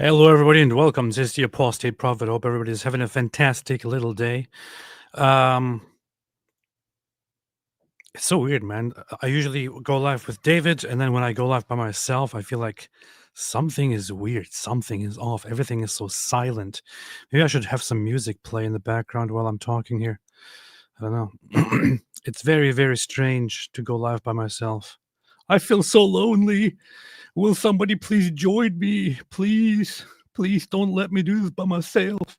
Hello, everybody, and welcome. This is the Apostate Prophet. Hope everybody's having a fantastic little day. It's so weird, man. I usually go live with David, and then when I go live by myself, I feel like something is weird. Something is off. Everything is so silent. Maybe I should have some music play in the background while I'm talking here. I don't know. It's very, very strange to go live by myself. I feel so lonely. Will somebody please join me? Please. Please don't let me do this by myself.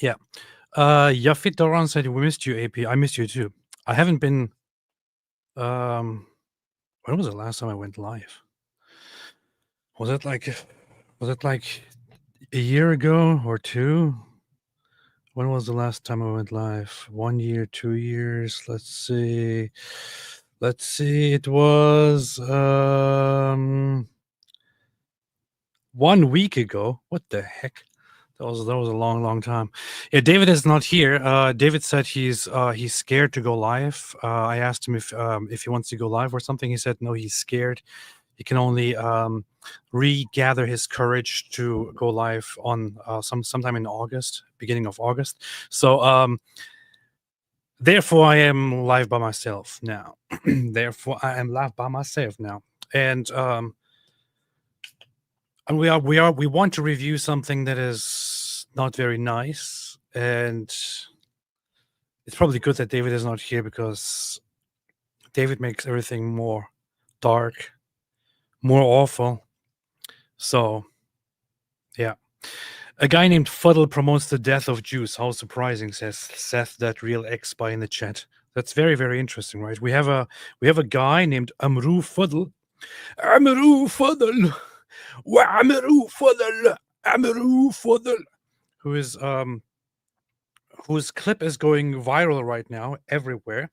Yeah. Yafit Doran said we missed you, AP. I missed you too. I haven't been. When was the last time I went live? Was it like a year ago or two? When was the last time I went live? 1 year, 2 years? Let's see. It was 1 week ago. What the heck? That was a long time. Yeah, David is not here. David said he's scared to go live. I asked him if he wants to go live or something. He said no, he's scared. He can only regather his courage to go live on sometime in August, beginning of August. So therefore, I am live by myself now. And and we want to review something that is not very nice, and it's probably good that David is not here because David makes everything more dark, more awful. So, yeah. A guy named Fuddle promotes the death of Jews. How surprising, says Seth, that real X spy in the chat. That's very, very interesting, right? We have a guy named Amru Fuddle. Amru Fuddle. Amru Fuddle. Amru Fuddle. Who is whose clip is going viral right now everywhere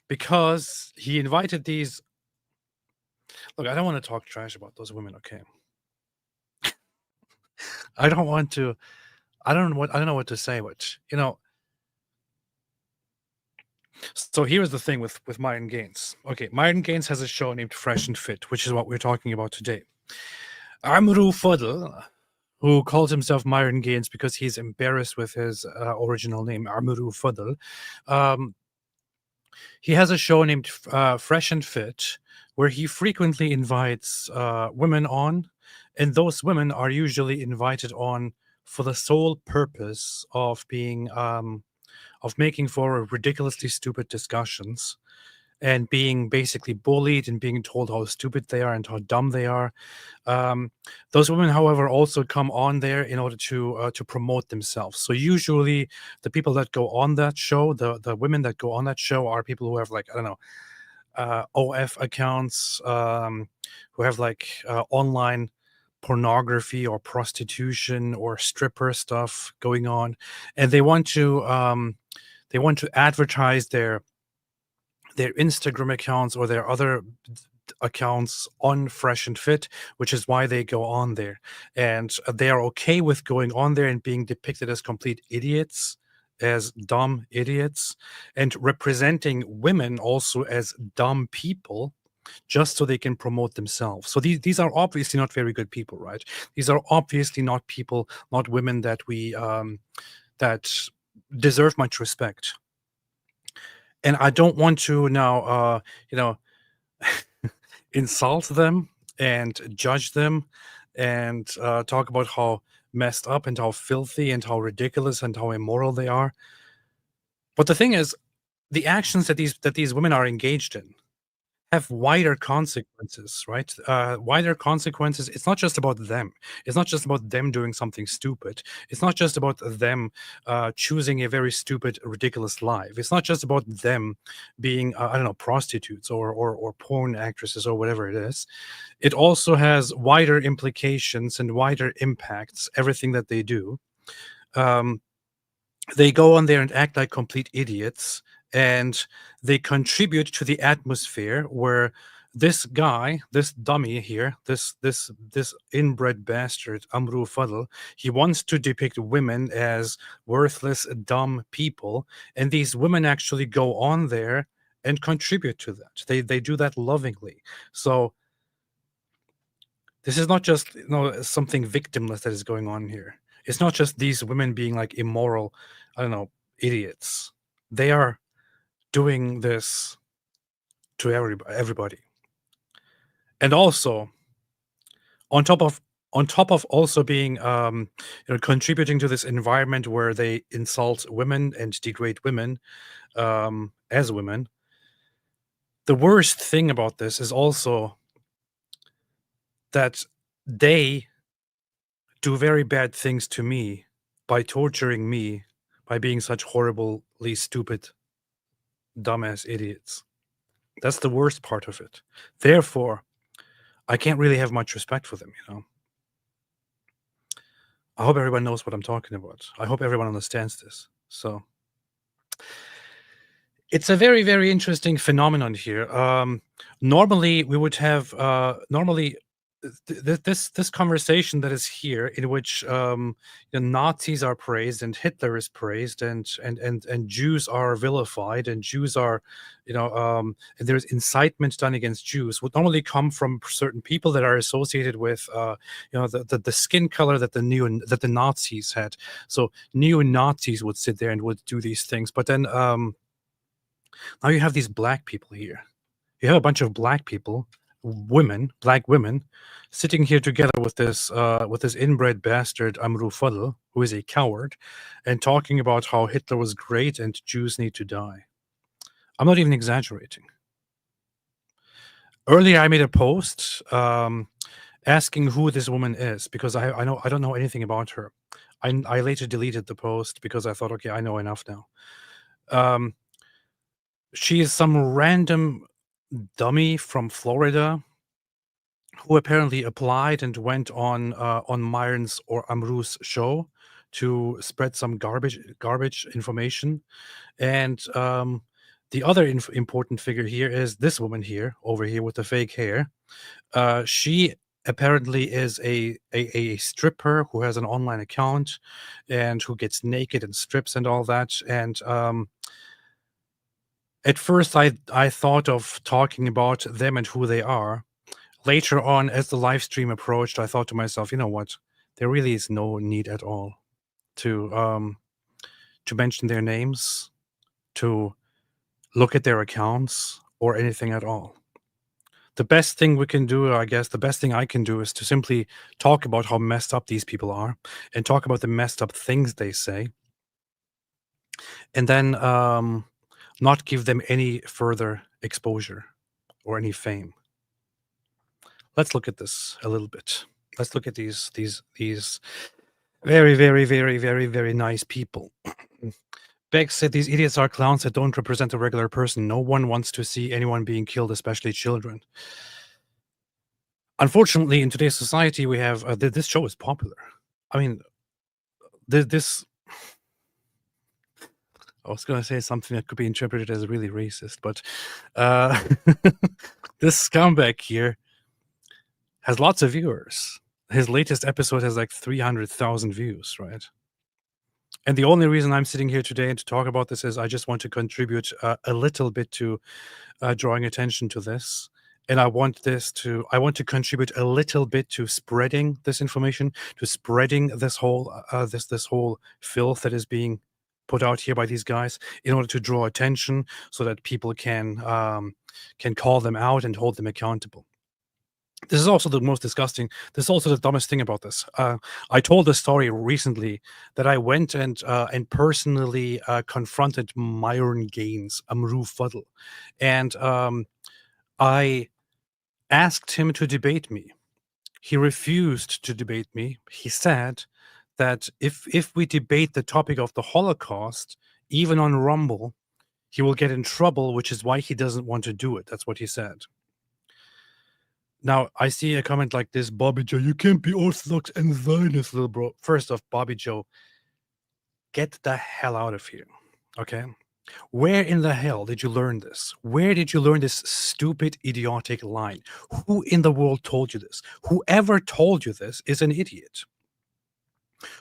because he invited these. Look, I don't want to talk trash about those women, okay? I don't know what to say, but so here's the thing with Myron Gaines. Okay, Myron Gaines has a show named Fresh and Fit, which is what we're talking about today. Amru Fuddle, who calls himself Myron Gaines because he's embarrassed with his original name, Amru Fuddle. He has a show named Fresh and Fit, where he frequently invites women on, and those women are usually invited on for the sole purpose of being of making for ridiculously stupid discussions and being basically bullied and being told how stupid they are and how dumb they are. Those women, however, also come on there in order to promote themselves. So usually the people that go on that show, the women that go on that show are people who have, like, I don't know, OF accounts, who have like online pornography or prostitution or stripper stuff going on, and they want to advertise their Instagram accounts or their other accounts on Fresh and Fit, which is why they go on there. And they are okay with going on there and being depicted as complete idiots, as dumb idiots, and representing women also as dumb people, just so they can promote themselves. So these are obviously not very good people, right? These are obviously not people, not women that we that deserve much respect. And I don't want to now, insult them and judge them and talk about how messed up and how filthy and how ridiculous and how immoral they are. But the thing is, the actions that these women are engaged in have wider consequences, right? Wider consequences. It's not just about them. It's not just about them doing something stupid. It's not just about them choosing a very stupid, ridiculous life. It's not just about them being, I don't know, prostitutes or porn actresses or whatever it is. It also has wider implications and wider impacts, everything that they do. They go on there and act like complete idiots, and they contribute to the atmosphere where this guy, this dummy here, this inbred bastard, Amru Fuddle, he wants to depict women as worthless, dumb people, and these women actually go on there and contribute to that. They do that lovingly. So This is not just something victimless that is going on here. It's not just these women being like immoral, I don't know, idiots. They are doing this to everybody. And also, on top of also being contributing to this environment where they insult women and degrade women as women, the worst thing about this is also that they do very bad things to me by torturing me, by being such horribly stupid, dumbass idiots. That's the worst part of it. Therefore, I can't really have much respect for them, I hope everyone knows what I'm talking about. I hope everyone understands this. So it's a very, very interesting phenomenon here. Normally, we would have this conversation that is here, in which the Nazis are praised and Hitler is praised, and Jews are vilified, and Jews are, and there's incitement done against Jews, would normally come from certain people that are associated with the skin color that the Nazis had. So neo-Nazis would sit there and would do these things, but then now you have these black people here. You have a bunch of black people, black women, sitting here together with this inbred bastard Amru Fadl, who is a coward, and talking about how Hitler was great and Jews need to die. I'm not even exaggerating. Earlier, I made a post asking who this woman is, because I don't know anything about her. I later deleted the post because I thought, okay, I know enough now. She is some random dummy from Florida who apparently applied and went on Myron's or Amru's show to spread some garbage information. And the other important figure here is this woman here, over here with the fake hair. She apparently is a stripper who has an online account and who gets naked and strips and all that. And at first, I thought of talking about them and who they are. Later on, as the live stream approached, I thought to myself, you know what? There really is no need at all to mention their names, to look at their accounts, or anything at all. The best thing we can do, I guess, the best thing I can do, is to simply talk about how messed up these people are and talk about the messed up things they say, and then not give them any further exposure or any fame. Let's look at this a little bit. Let's look at these very, very, very, very, very nice people. Beck said these idiots are clowns that don't represent a regular person. No one wants to see anyone being killed, especially children. Unfortunately, in today's society, we have this show is popular. I mean, this. I was going to say something that could be interpreted as really racist, but this scumbag here has lots of viewers. His latest episode has like 300,000 views, right? And the only reason I'm sitting here today and to talk about this is I just want to contribute a little bit to drawing attention to this. And I want to contribute a little bit to spreading this information, to spreading this whole this whole filth that is being put out here by these guys, in order to draw attention so that people can call them out and hold them accountable. This is also the most disgusting. This is also the dumbest thing about this. I told a story recently that I went and personally confronted Myron Gaines, Amru Fadl, and I asked him to debate me. He refused to debate me. He said that if we debate the topic of the Holocaust, even on Rumble, he will get in trouble, which is why he doesn't want to do it. That's what he said. Now, I see a comment like this, Bobby Joe, you can't be Orthodox and Zionist, little bro. First off, Bobby Joe, get the hell out of here, okay? Where in the hell did you learn this? Where did you learn this stupid, idiotic line? Who in the world told you this? Whoever told you this is an idiot.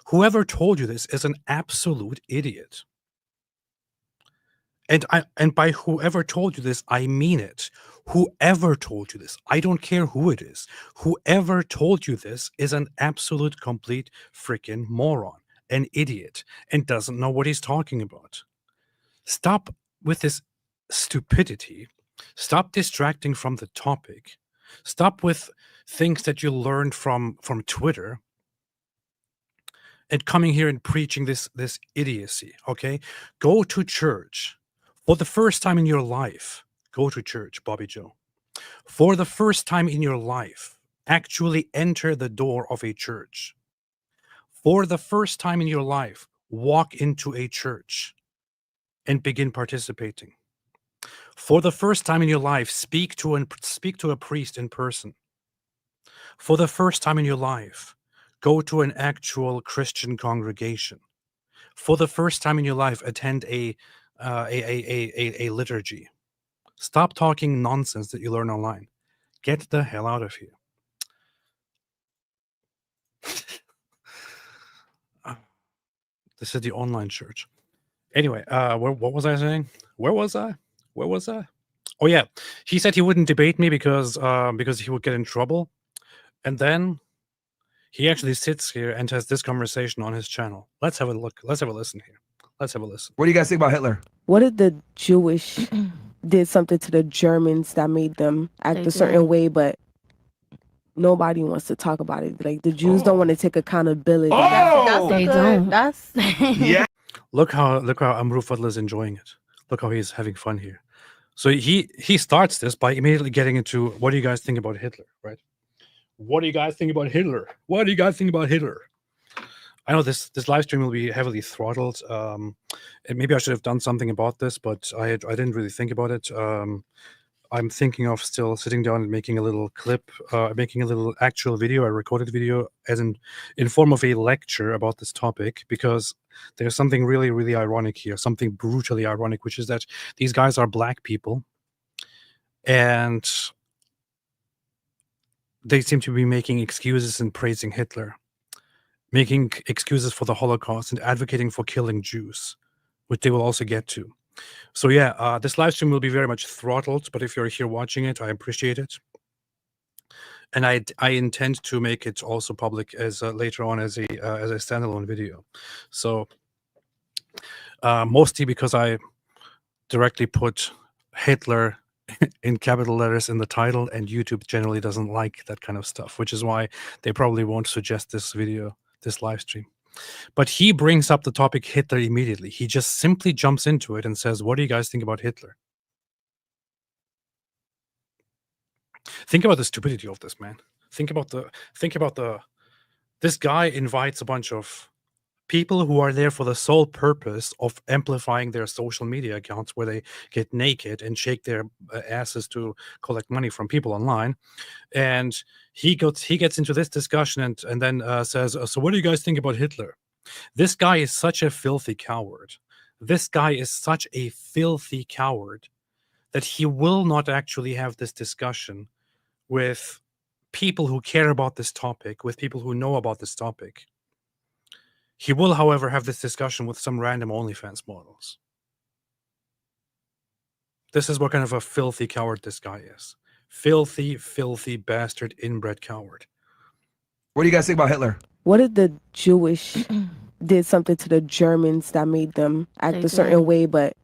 Whoever told you this is an absolute idiot. And by whoever told you this, I mean it. Whoever told you this, I don't care who it is. Whoever told you this is an absolute, complete freaking moron, an idiot, and doesn't know what he's talking about. Stop with this stupidity. Stop distracting from the topic. Stop with things that you learned from Twitter and coming here and preaching this idiocy. Okay, go to church. For the first time in your life, go to church, Bobby Joe. For the first time in your life, actually enter the door of a church. For the first time in your life, walk into a church and begin participating. For the first time in your life, speak to a priest in person. For the first time in your life, go to an actual Christian congregation. For the first time in your life, attend a liturgy. Stop talking nonsense that you learn online. Get the hell out of here. This is the online church. Anyway, what was I saying? Where was I? Oh yeah, he said he wouldn't debate me because he would get in trouble, and then he actually sits here and has this conversation on his channel. Let's have a look. Let's have a listen here. Let's have a listen. What do you guys think about Hitler? What did the Jewish did something to the Germans that made them act a certain way, but nobody wants to talk about it. Like the Jews don't want to take accountability. They don't. That's Yeah. Look how Amru Fadl is enjoying it. Look how he's having fun here. So he starts this by immediately getting into, what do you guys think about Hitler, right? What do you guys think about Hitler? What do you guys think about Hitler? I know this live stream will be heavily throttled, and maybe I should have done something about this, but I didn't really think about it. I'm thinking of still sitting down and making a little clip, making a little actual video, a recorded video, as in form of a lecture about this topic, because there's something really, really ironic here, something brutally ironic, which is that these guys are black people, and they seem to be making excuses and praising Hitler, making excuses for the Holocaust and advocating for killing Jews, which they will also get to. So yeah, this live stream will be very much throttled, but if you're here watching it, I appreciate it. And I intend to make it also public as later on as a standalone video. So mostly because I directly put Hitler in capital letters in the title, and YouTube generally doesn't like that kind of stuff, which is why they probably won't suggest this video, this live stream. But he brings up the topic Hitler immediately. He just simply jumps into it and says, what do you guys think about Hitler? Think about the stupidity of this, man. Think about this guy invites a bunch of people who are there for the sole purpose of amplifying their social media accounts, where they get naked and shake their asses to collect money from people online. And he gets into this discussion and then says, so what do you guys think about Hitler? This guy is such a filthy coward. This guy is such a filthy coward that he will not actually have this discussion with people who care about this topic, with people who know about this topic. He will, however, have this discussion with some random OnlyFans models. This is what kind of a filthy coward this guy is. Filthy, filthy bastard, inbred coward. What do you guys think about Hitler? What did the Jewish did something to the Germans that made them act a certain way, but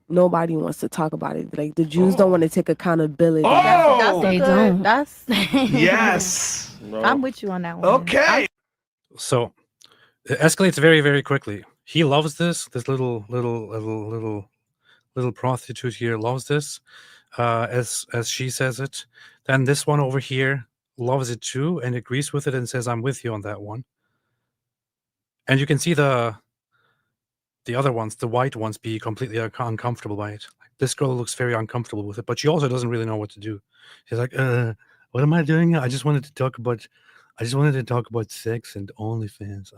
nobody wants to talk about it. Like the Jews don't want to take accountability. They don't. That's Yes. I'm with you on that one. Okay. So it escalates very, very quickly. He loves this little prostitute here loves this, as she says it. Then this one over here loves it too and agrees with it and says, I'm with you on that one. And you can see the other ones, the white ones, be completely uncomfortable by it. This girl looks very uncomfortable with it, but she also doesn't really know what to do. She's like, what am I doing? I just wanted to talk about sex and OnlyFans.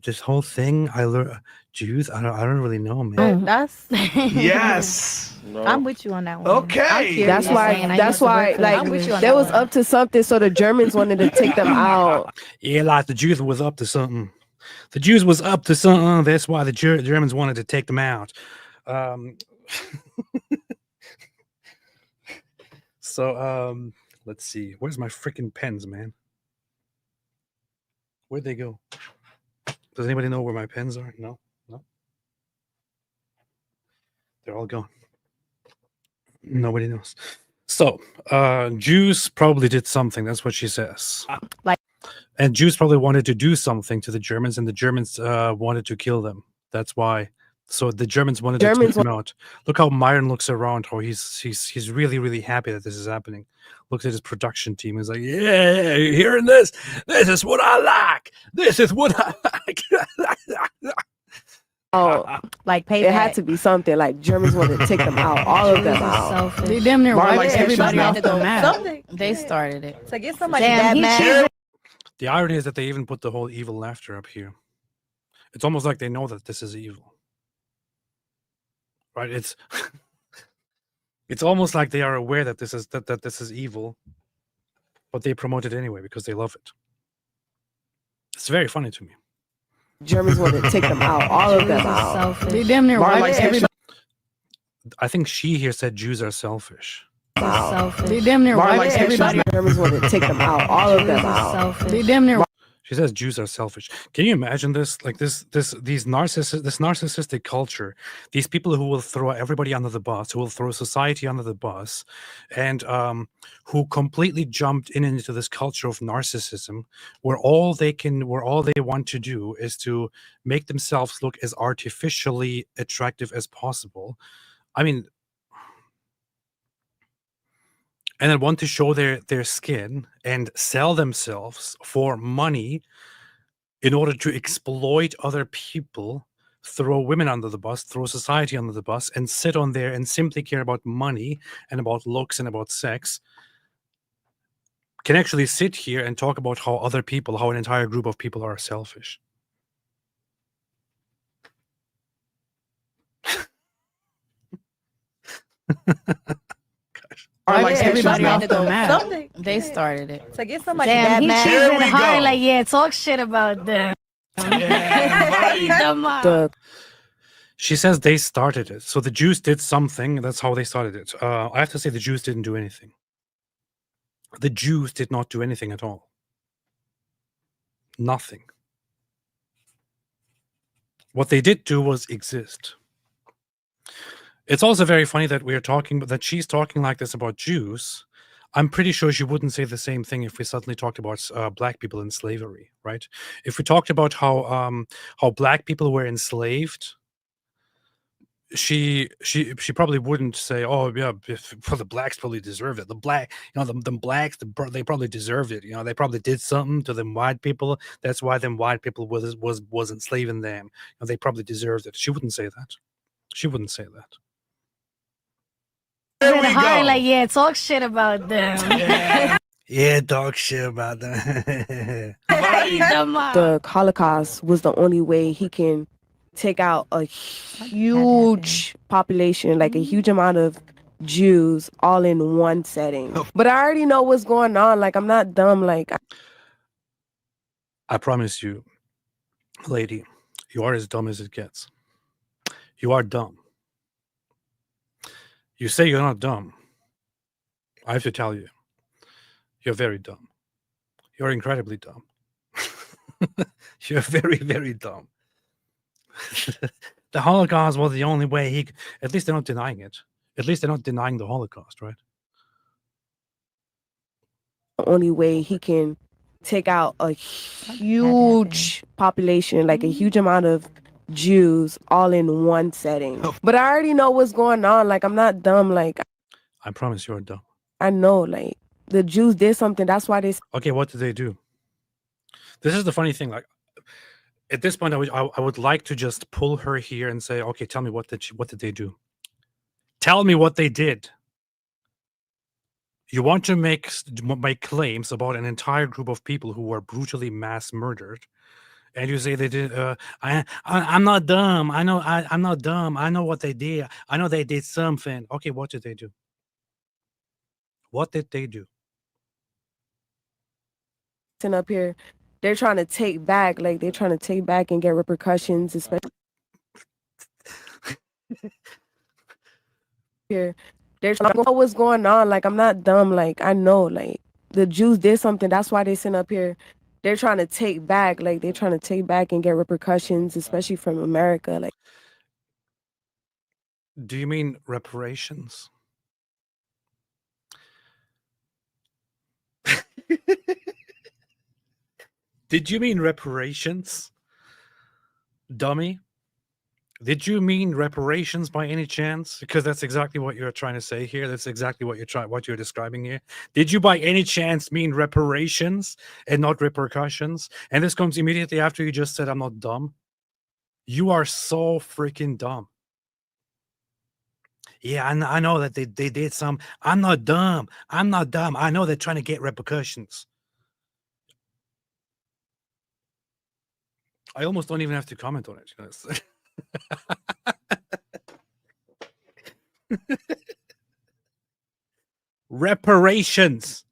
This whole thing, I learned Jews. I don't really know, man. That's Yes. I'm with you on that one. Okay. That's why like they was up to something, so the Germans wanted to take them out. Yeah, like the Jews was up to something. The Jews was up to something. That's why the Germans wanted to take them out. So let's see. Where's my freaking pens, man? Where'd they go? Does anybody know where my pens are? No? They're all gone. Nobody knows. So Jews probably did something. That's what she says. And Jews probably wanted to do something to the Germans, and the Germans wanted to kill them. That's why. So the Germans wanted to take them out. Look how Myron looks around. How he's really, really happy that this is happening. Looks at his production team. He's like, yeah, you hearing this? This is what I like. This is what I like. Oh, Like payback. it had to be something. Like Germans wanted to take them out, all of them out. They damn near Marlon wiped likes everybody pictures off the map. Something. They started it. To get somebody Damn, that he mad. The irony is that they even put the whole evil laughter up here. It's almost like they know that this is evil. Right? It's it's almost like they are aware that this is that this is evil, but they promote it anyway because they love it. It's very funny to me. Germans wanted to take them out, all of them out. They damn near Marlon wiped likes everybody. I think she here said Jews are selfish. They damn near Marlon wiped likes everybody. Germans wanted to take them out, all of them out. They damn near. She says Jews are selfish. Can you imagine this? Like this narcissistic culture, these people who will throw everybody under the bus, who will throw society under the bus, and who completely jumped into this culture of narcissism, where all they want to do is to make themselves look as artificially attractive as possible. I mean, and then want to show their skin and sell themselves for money in order to exploit other people, throw women under the bus, throw society under the bus, and sit on there and simply care about money and about looks and about sex, can actually sit here and talk about how other people, how an entire group of people are selfish. Marlon likes Everybody pictures off now. the map. Something. They started it. To get somebody Damn, that he mad. keeps Here it we high go. like, yeah, talk shit about them. The She says they started it. So the Jews did something. That's how they started it. I have to say the Jews didn't do anything. The Jews did not do anything at all. Nothing. What they did do was exist. It's also very funny that that she's talking like this about Jews. I'm pretty sure she wouldn't say the same thing if we suddenly talked about black people in slavery, right? If we talked about how black people were enslaved, she probably wouldn't say, "Oh yeah, well, the blacks probably deserve it." The black, them blacks, they probably deserved it. They probably did something to them white people. That's why them white people was enslaving them. They probably deserved it. She wouldn't say that. She wouldn't say that. Here we High go. like, yeah, talk shit about them. Yeah, talk shit about that. the Holocaust was the only way he can take out a huge population, like a huge amount of Jews all in one setting. But I already know what's going on. Like, I'm not dumb. Like, I promise you, lady, you are as dumb as it gets. You are dumb. You say you're not dumb. I have to tell you, you're very dumb. You're incredibly dumb. You're very, very dumb. The Holocaust was the only way at least they're not denying it. At least they're not denying the Holocaust, right? the only way he can take out a huge population, like a huge amount of Jews all in one setting. But I already know what's going on. Like, I'm not dumb. Like, I promise you're dumb. I know, like, the Jews did something. That's why they Okay, what did they do? This is the funny thing. Like, at this point, I would like to just pull her here and say, okay, tell me what did they do? Tell me what they did. You want to make claims about an entire group of people who were brutally mass murdered, and you say they did. I'm not dumb. I know. I'm not dumb. I know what they did. I know they did something. Okay, what did they do? What did they do? sitting up here they're trying to take back, like they're trying to take back and get repercussions, especially here. They're trying to know what's going on. Like, I'm not dumb. Like, I know, like, the Jews did something. That's why they sent up here. They're trying to take back, like, they're trying to take back and get repercussions, especially from America. Like, Do you mean reparations? Did you mean reparations? Dummy? Did you mean reparations by any chance? Because that's exactly what you're trying to say here. That's exactly what you're describing here. Did you by any chance mean reparations and not repercussions? And this comes immediately after you just said I'm not dumb. You are so freaking dumb. Yeah, I know that they did some. I'm not dumb. I'm not dumb. I know they're trying to get repercussions. I almost don't even have to comment on it. You know, reparations.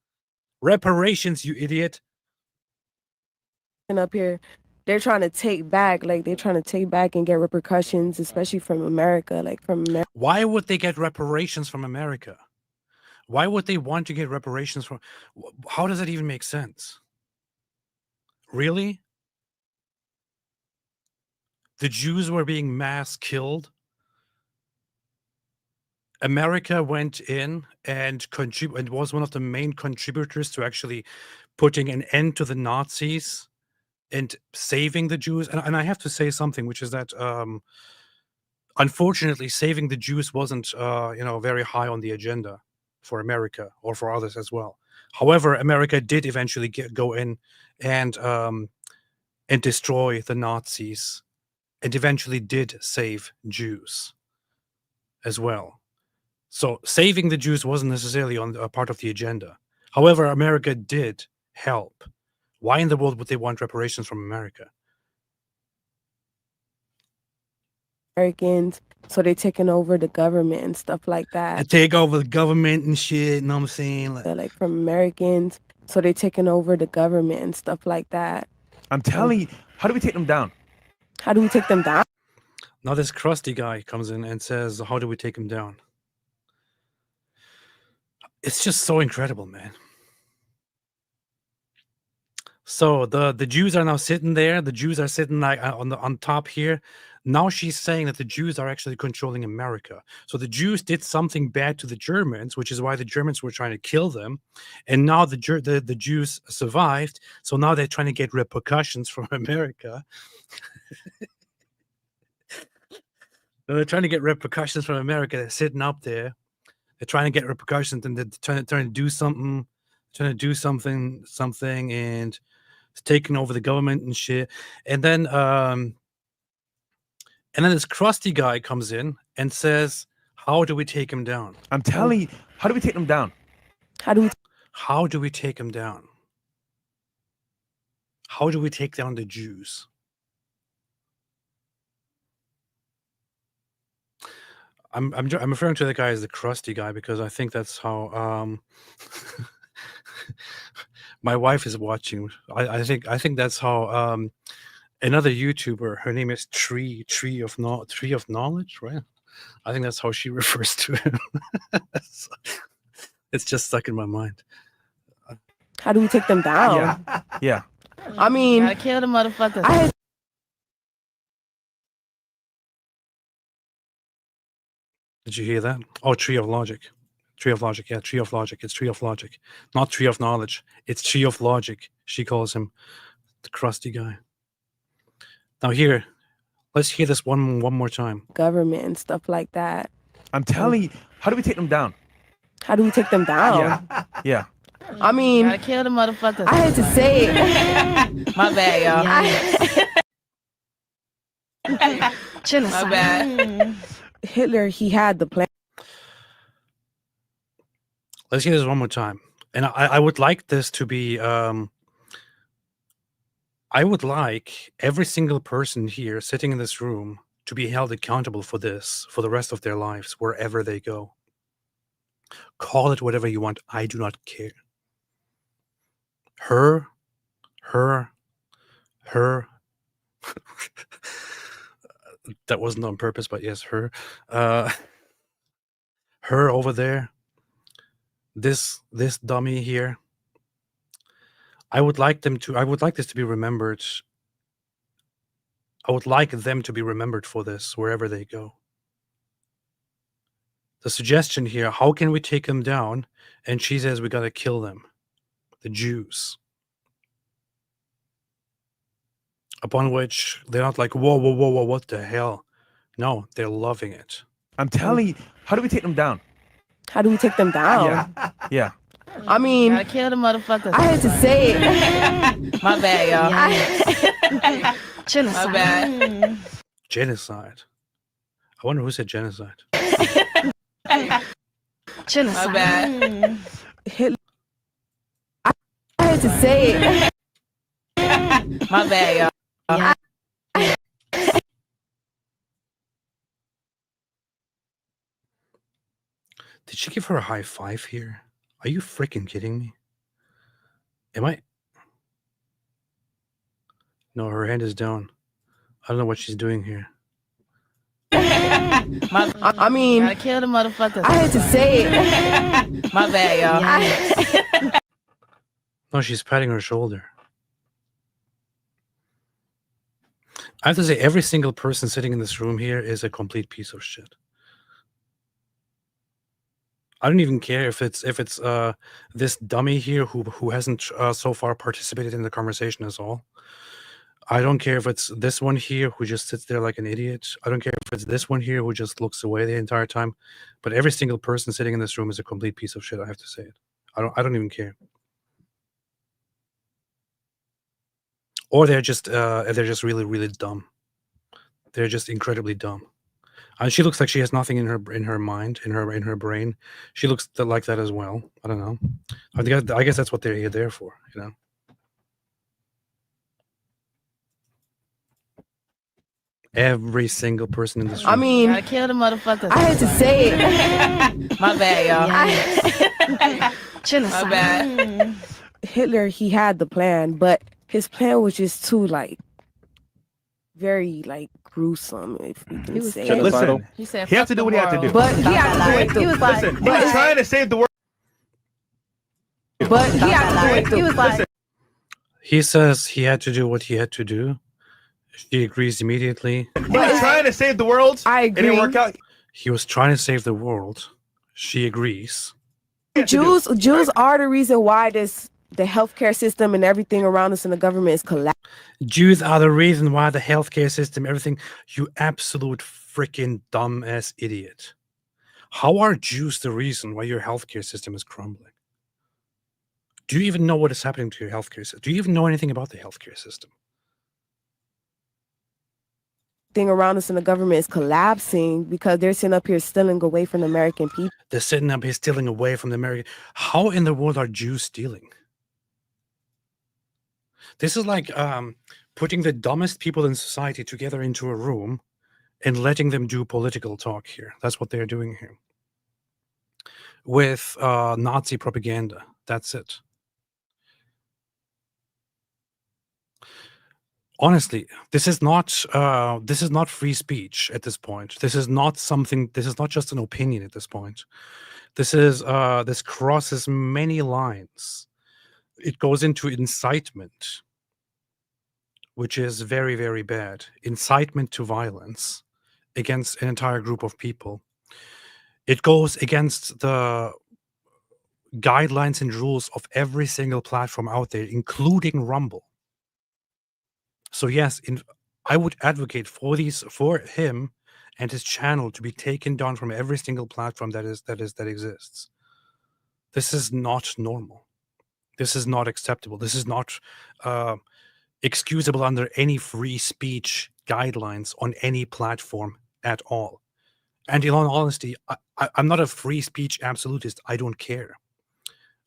Reparations, you idiot. and up here, they're trying to take back, like, they're trying to take back and get repercussions, especially from America, like, from America. Why would they get reparations from America? Why would they want to get reparations from? How does that even make sense? Really? The Jews were being mass killed. America went in and was one of the main contributors to actually putting an end to the Nazis and saving the Jews. And I have to say something, which is that unfortunately, saving the Jews wasn't very high on the agenda for America or for others as well. However, America did eventually go in and destroy the Nazis, and eventually did save Jews as well. So saving the Jews wasn't necessarily on a part of the agenda. However, America did help. Why in the world would they want reparations from America? Americans, so they're taking over the government and stuff like that. And take over the government and shit, you know what I'm saying? Like from Americans, so they're taking over the government and stuff like that. I'm telling you, how do we take them down? How do we take them down? Now this crusty guy comes in and says, how do we take him down? It's just so incredible, man. So the Jews are now sitting there. The Jews are sitting like on top here. Now she's saying that the Jews are actually controlling America. So the Jews did something bad to the Germans, which is why the Germans were trying to kill them. And now the Jews survived. So now they're trying to get repercussions from America. They're trying to get repercussions from America. They're sitting up there. They're trying to get repercussions, and they're trying to do something, and it's taking over the government and shit. And then this crusty guy comes in and says, how do we take him down? I'm telling you, how do we take them down? How do we take him down? How do we take down the Jews? I'm referring to the guy as the crusty guy because I think that's how my wife is watching. I think that's how another YouTuber, her name is Tree of Knowledge, right? I think that's how she refers to him. So, it's just stuck in my mind. How do we take them down? Yeah. I mean, Gotta kill the motherfuckers. Did you hear that? Oh, Tree of Logic. Tree of Logic, yeah, Tree of Logic. It's Tree of Logic. Not Tree of Knowledge. It's Tree of Logic. She calls him the crusty guy. Now here, let's hear this one more time. Government and stuff like that. I'm telling you, how do we take them down? How do we take them down? Yeah. I mean, Gotta kill the motherfuckers. I had to say it. My bad, y'all. Genocide. My bad. Hitler, he had the plan. Let's hear this one more time. And I would like this to be, I would like every single person here sitting in this room to be held accountable for this for the rest of their lives, wherever they go. Call it whatever you want. I do not care. Her her. That wasn't on purpose, but yes, her. Her over there. This dummy here. I would like this to be remembered. I would like them to be remembered for this wherever they go. The suggestion here, how can we take them down? And she says we gotta kill them. The Jews. Upon which they're not like, whoa, what the hell? No, they're loving it. I'm telling you. How do we take them down? How do we take them down? Yeah. I mean, Gotta kill the motherfuckers. I hate to say it. My bad, y'all. Yeah. My bad. Genocide. I wonder who said genocide. My bad. Hitler. I hate to say it. My bad, y'all. Yeah. Did she give her a high five here? Are you freaking kidding me? Am I? No, her hand is down. I don't know what she's doing here. I mean, Gotta kill the motherfuckers. I hate to say it. My bad, y'all. Yeah. No, she's patting her shoulder. I have to say, every single person sitting in this room here is a complete piece of shit. I don't even care if it's this dummy here who hasn't so far participated in the conversation at all. I don't care if it's this one here who just sits there like an idiot. I don't care if it's this one here who just looks away the entire time. But every single person sitting in this room is a complete piece of shit. I have to say it. I don't even care. Or they're just really, really dumb. They're just incredibly dumb. And she looks like she has nothing in her mind, in her brain. She looks like that as well. I don't know. I guess that's what they're there for, you know. Every single person in this room. I mean, Gotta kill the motherfuckers. I hate to say it. My bad, y'all. Yeah. My bad. Hitler, he had the plan, but his plan was just too very gruesome, if we can say it. Listen, He said, he had fuck to do the what he had to world. do. But he had to do it. He was like, Listen, he was trying to save the world. But he had to do it. he was like, He says he had to do what he had to do. She agrees immediately. He was trying to save the world. I It didn't agree. work out. He was trying to save the world. She agrees. Jews are the reason why the healthcare system and everything around us in the government is collapsing. Jews are the reason why the healthcare system, everything. You absolute freaking dumbass idiot. How are Jews the reason why your healthcare system is crumbling? Do you even know what is happening to your healthcare system? Do you even know anything about the healthcare system? Thing around us in the government is collapsing because they're sitting up here stealing away from the American people. They're sitting up here stealing away from the American. How in the world are Jews stealing? This is like putting the dumbest people in society together into a room and letting them do political talk here. That's what they're doing here. With Nazi propaganda. That's it. Honestly, this is not free speech at this point. This is not just an opinion at this point. This crosses many lines. It goes into incitement, which is very, very bad. Incitement to violence against an entire group of people. It goes against the guidelines and rules of every single platform out there, including Rumble. So yes, I would advocate for him and his channel to be taken down from every single platform that exists. This is not normal. This is not acceptable. This is not excusable under any free speech guidelines on any platform at all. And in all honesty, I'm not a free speech absolutist. I don't care.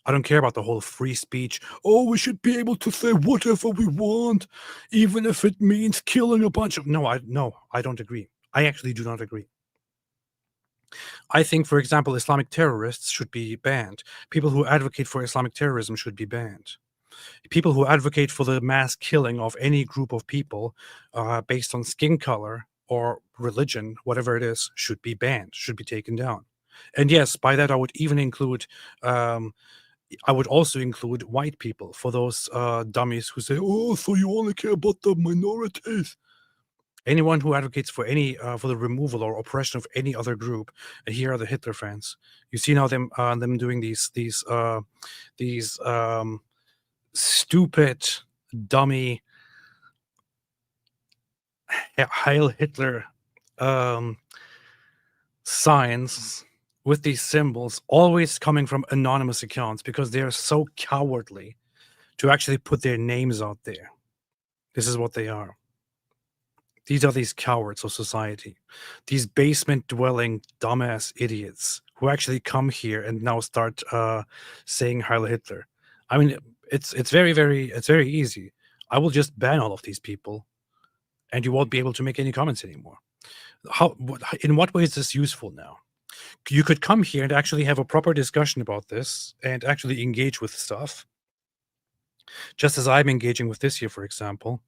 I don't care about the whole free speech. Oh, we should be able to say whatever we want, even if it means killing a bunch of... No, I don't agree. I actually do not agree. I think, for example, Islamic terrorists should be banned. People who advocate for Islamic terrorism should be banned. People who advocate for the mass killing of any group of people based on skin color or religion, whatever it is, should be banned, should be taken down. And yes, by that I would even include, I would also include white people, for those dummies who say, "Oh, so you only care about the minorities." Anyone who advocates for any for the removal or oppression of any other group, and here are the Hitler fans. You see now them doing these stupid, dummy Heil Hitler signs with these symbols, always coming from anonymous accounts, because they are so cowardly to actually put their names out there. This is what they are. These are these cowards of society, these basement-dwelling dumbass idiots who actually come here and now start saying Heil Hitler. I mean, it's very easy. I will just ban all of these people, and you won't be able to make any comments anymore. In what way is this useful now? You could come here and actually have a proper discussion about this and actually engage with stuff, just as I'm engaging with this here, for example.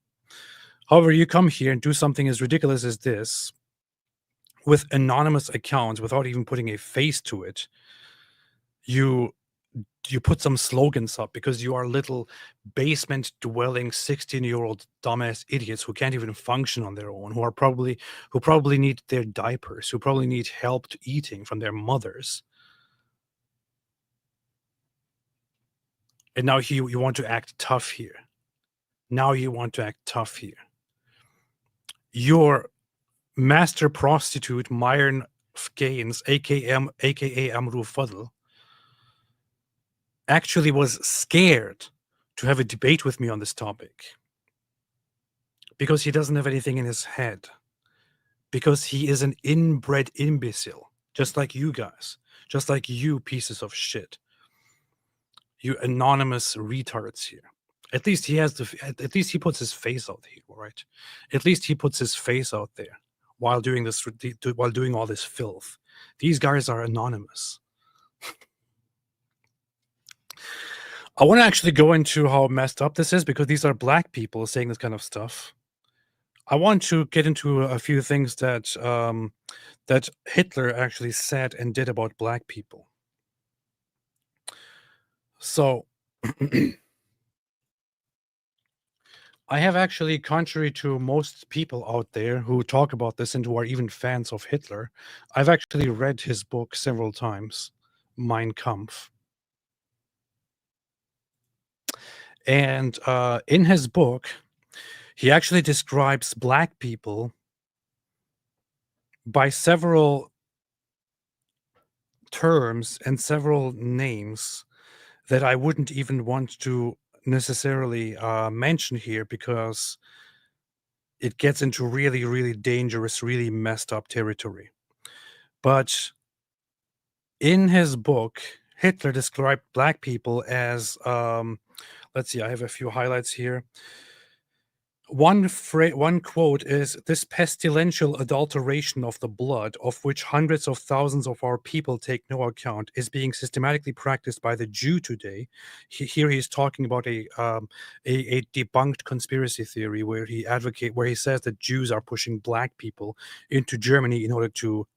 However, you come here and do something as ridiculous as this with anonymous accounts without even putting a face to it. You put some slogans up because you are little basement-dwelling 16-year-old dumbass idiots who can't even function on their own, who probably need their diapers, who probably need help to eating from their mothers. And now you want to act tough here. Now you want to act tough here. Your master prostitute, Myron Gaines, aka Amru Fadl, actually was scared to have a debate with me on this topic because he doesn't have anything in his head, because he is an inbred imbecile, just like you guys, just like you pieces of shit, you anonymous retards here. At least he puts his face out here, right? At least he puts his face out there while doing all this filth. These guys are anonymous. I want to actually go into how messed up this is, because these are black people saying this kind of stuff. I want to get into a few things that that Hitler actually said and did about black people. So I have actually, contrary to most people out there who talk about this and who are even fans of Hitler, I've actually read his book several times, Mein Kampf. And in his book, he actually describes black people by several terms and several names that I wouldn't even want to necessarily mention here, because it gets into really, really dangerous, really messed up territory. But in his book, Hitler described black people as, let's see, I have a few highlights here. One quote is, "This pestilential adulteration of the blood, of which hundreds of thousands of our people take no account, is being systematically practiced by the Jew today." Here he's talking about a debunked conspiracy theory where he says that Jews are pushing black people into Germany in order to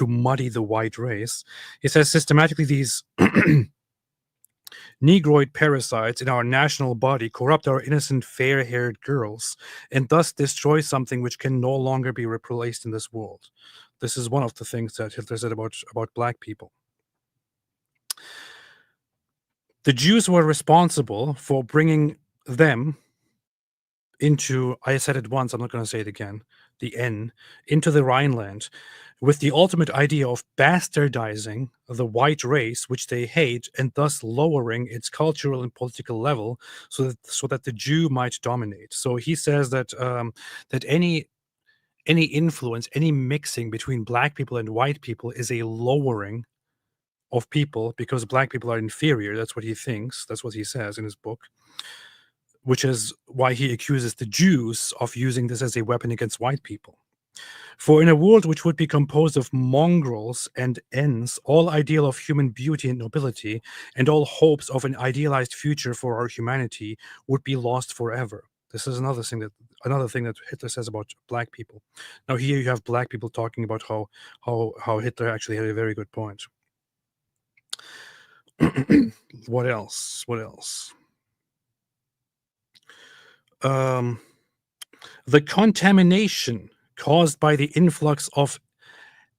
muddy the white race. He says systematically these Negroid parasites in our national body corrupt our innocent fair-haired girls and thus destroy something which can no longer be replaced in this world. This is one of the things that Hitler said about black people. The Jews were responsible for bringing them into, I said it once, I'm not going to say it again, the N, into the Rhineland, with the ultimate idea of bastardizing the white race, which they hate, and thus lowering its cultural and political level so that the Jew might dominate. So he says that that any influence, any mixing between black people and white people is a lowering of people, because black people are inferior. That's what he thinks. That's what he says in his book, which is why he accuses the Jews of using this as a weapon against white people. For in a world which would be composed of mongrels and ends, all ideal of human beauty and nobility, and all hopes of an idealized future for our humanity would be lost forever. This is another thing that Hitler says about black people. Now here you have black people talking about how Hitler actually had a very good point. What else? The contamination caused by the influx of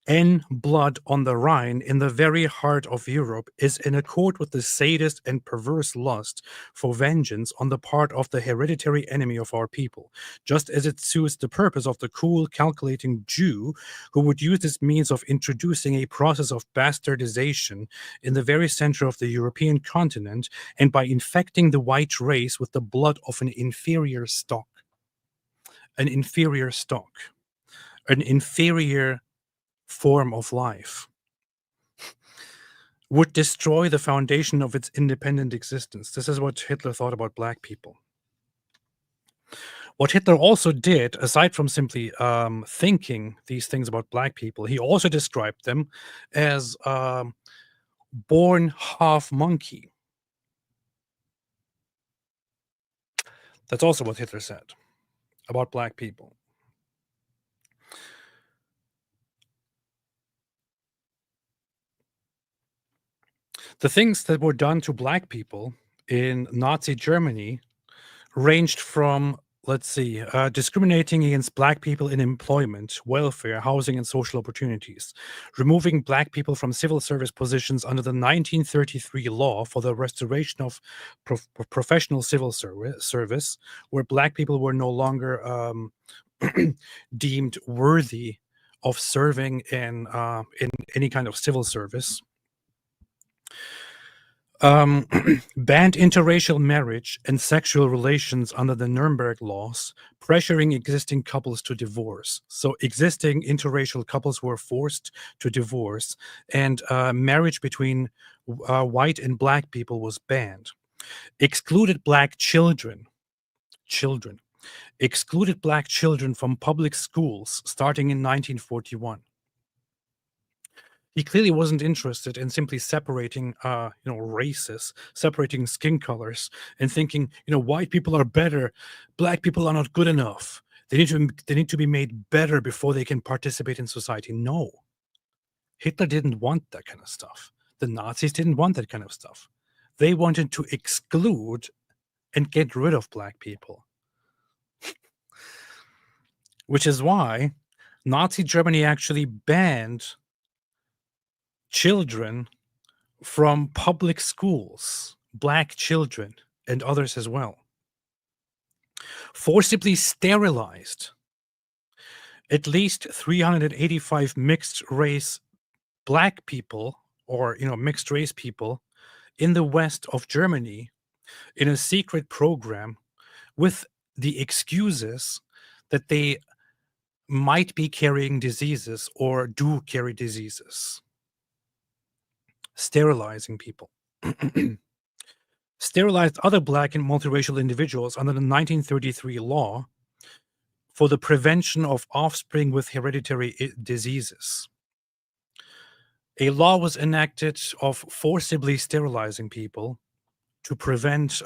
N blood on the Rhine in the very heart of Europe is in accord with the sadist and perverse lust for vengeance on the part of the hereditary enemy of our people, just as it suits the purpose of the cool, calculating Jew who would use this means of introducing a process of bastardization in the very center of the European continent and by infecting the white race with the blood of an inferior stock. An inferior form of life would destroy the foundation of its independent existence. This is what Hitler thought about black people. What Hitler also did, aside from simply thinking these things about black people, he also described them as born half monkey. That's also what Hitler said about black people. The things that were done to black people in Nazi Germany ranged from, let's see, discriminating against black people in employment, welfare, housing, and social opportunities, removing black people from civil service positions under the 1933 law for the restoration of professional civil service, where black people were no longer deemed worthy of serving in any kind of civil service. Banned interracial marriage and sexual relations under the Nuremberg laws, pressuring existing couples to divorce. So existing interracial couples were forced to divorce, and marriage between white and black people was banned. Excluded black children. Excluded black children from public schools starting in 1941. He clearly wasn't interested in simply separating, races, separating skin colors, and thinking, white people are better, black people are not good enough. They need to be made better before they can participate in society. No, Hitler didn't want that kind of stuff. The Nazis didn't want that kind of stuff. They wanted to exclude and get rid of black people, which is why Nazi Germany actually banned children from public schools, black children and others as well. Forcibly sterilized at least 385 mixed race black people, or mixed race people, in the west of Germany in a secret program with the excuses that they might be carrying diseases or do carry diseases. Sterilizing people. Sterilized other black and multiracial individuals under the 1933 law for the prevention of offspring with hereditary diseases. A law was enacted of forcibly sterilizing people to prevent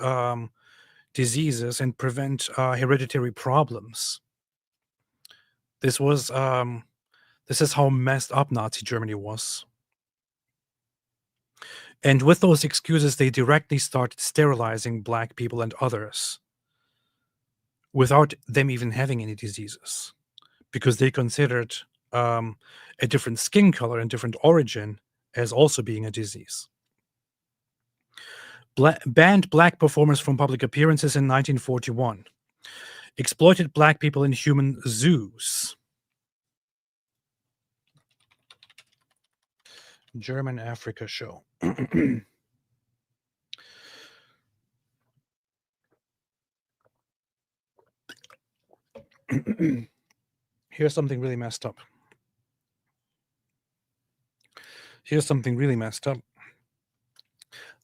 diseases and prevent hereditary problems. This is how messed up Nazi Germany was. And with those excuses, they directly started sterilizing black people and others without them even having any diseases, because they considered a different skin color and different origin as also being a disease. Banned black performers from public appearances in 1941. Exploited black people in human zoos. German Africa show. Here's something really messed up.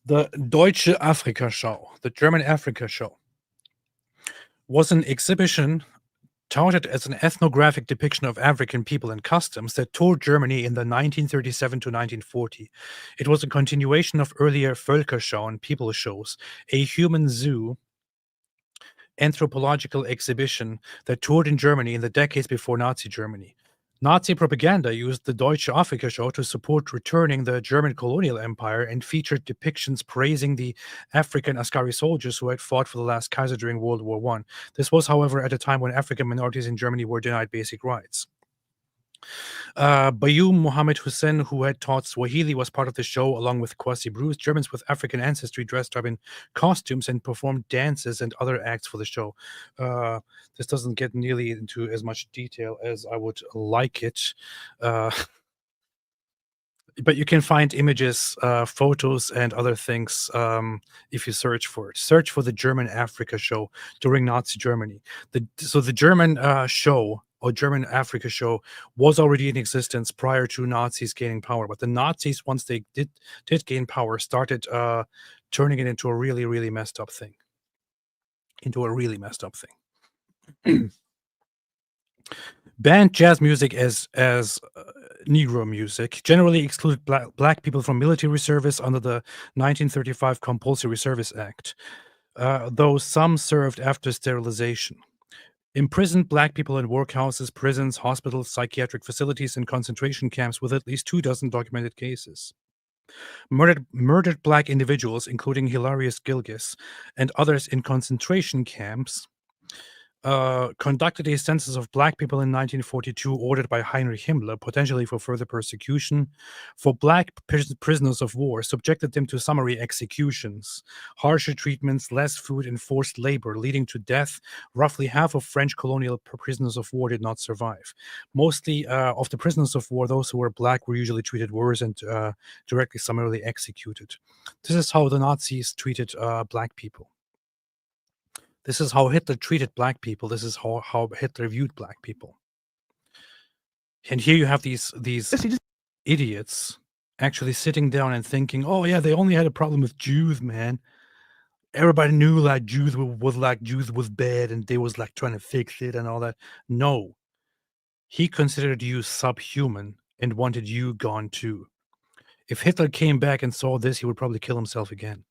The Deutsche Afrika Show, the German Africa show, was an exhibition touted as an ethnographic depiction of African people and customs that toured Germany in the 1937 to 1940. It was a continuation of earlier Völkerschauen, people shows, a human zoo anthropological exhibition that toured in Germany in the decades before Nazi Germany. Nazi propaganda used the Deutsche Afrika Show to support returning the German colonial empire and featured depictions praising the African Askari soldiers who had fought for the last Kaiser during World War I. This was, however, at a time when African minorities in Germany were denied basic rights. Bayoum Mohammed Hussein, who had taught Swahili, was part of the show, along with Kwasi Bruce. Germans with African ancestry dressed up in costumes and performed dances and other acts for the show. This doesn't get nearly into as much detail as I would like it. But you can find images, photos, and other things if you search for it. Search for the German Africa show during Nazi Germany. So the German show, or German Africa show, was already in existence prior to Nazis gaining power. But the Nazis, once they did gain power, started turning it into a really, really messed up thing. Banned jazz music as Negro music, generally excluded black people from military service under the 1935 Compulsory Service Act, though some served after sterilization. Imprisoned black people in workhouses, prisons, hospitals, psychiatric facilities, and concentration camps with at least 24 documented cases. Murdered black individuals, including Hilarius Gilgis and others in concentration camps, conducted a census of black people in 1942 ordered by Heinrich Himmler, potentially for further persecution. For black prisoners of war, subjected them to summary executions, harsher treatments, less food, and forced labor, leading to death. Roughly half of French colonial prisoners of war did not survive. Mostly of the prisoners of war, those who were black were usually treated worse and directly summarily executed. This is how the Nazis treated black people. This is how Hitler treated black people. This is how Hitler viewed black people. And here you have these idiots actually sitting down and thinking, oh yeah, they only had a problem with Jews, man. Everybody knew like Jews was bad and they was like trying to fix it and all that. No. He considered you subhuman and wanted you gone too. If Hitler came back and saw this, he would probably kill himself again.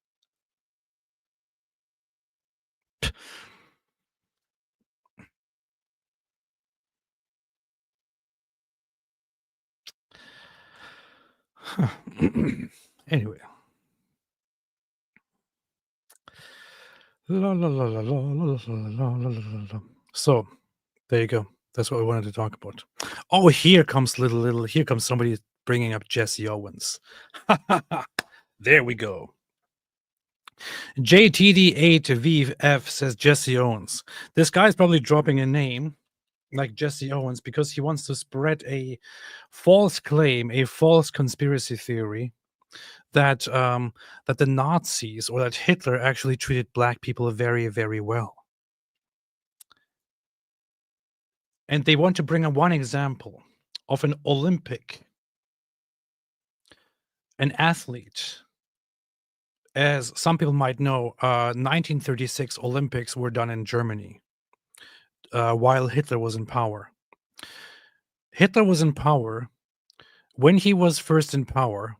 Anyway. So, there you go. That's what we wanted to talk about. Oh, here comes here comes somebody bringing up Jesse Owens. There we go. JTD8VF says Jesse Owens. This guy's probably dropping a name like Jesse Owens because he wants to spread a false claim, a false conspiracy theory that that the Nazis or that Hitler actually treated black people very, very well. And they want to bring up one example of an Olympic, an athlete. As some people might know, 1936 Olympics were done in Germany while Hitler was in power. Hitler was in power. When he was first in power,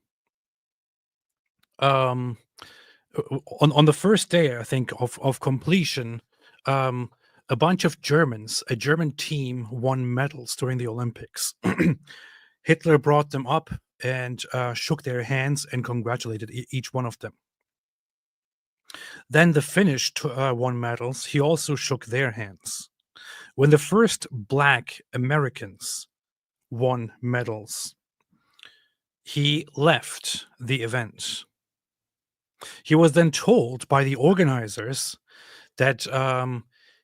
on the first day, I think, of completion, a bunch of Germans, a German team won medals during the Olympics. Hitler brought them up and shook their hands and congratulated each one of them. Then the Finnish won medals. He also shook their hands. When the first black Americans won medals, he left the event. He was then told by the organizers that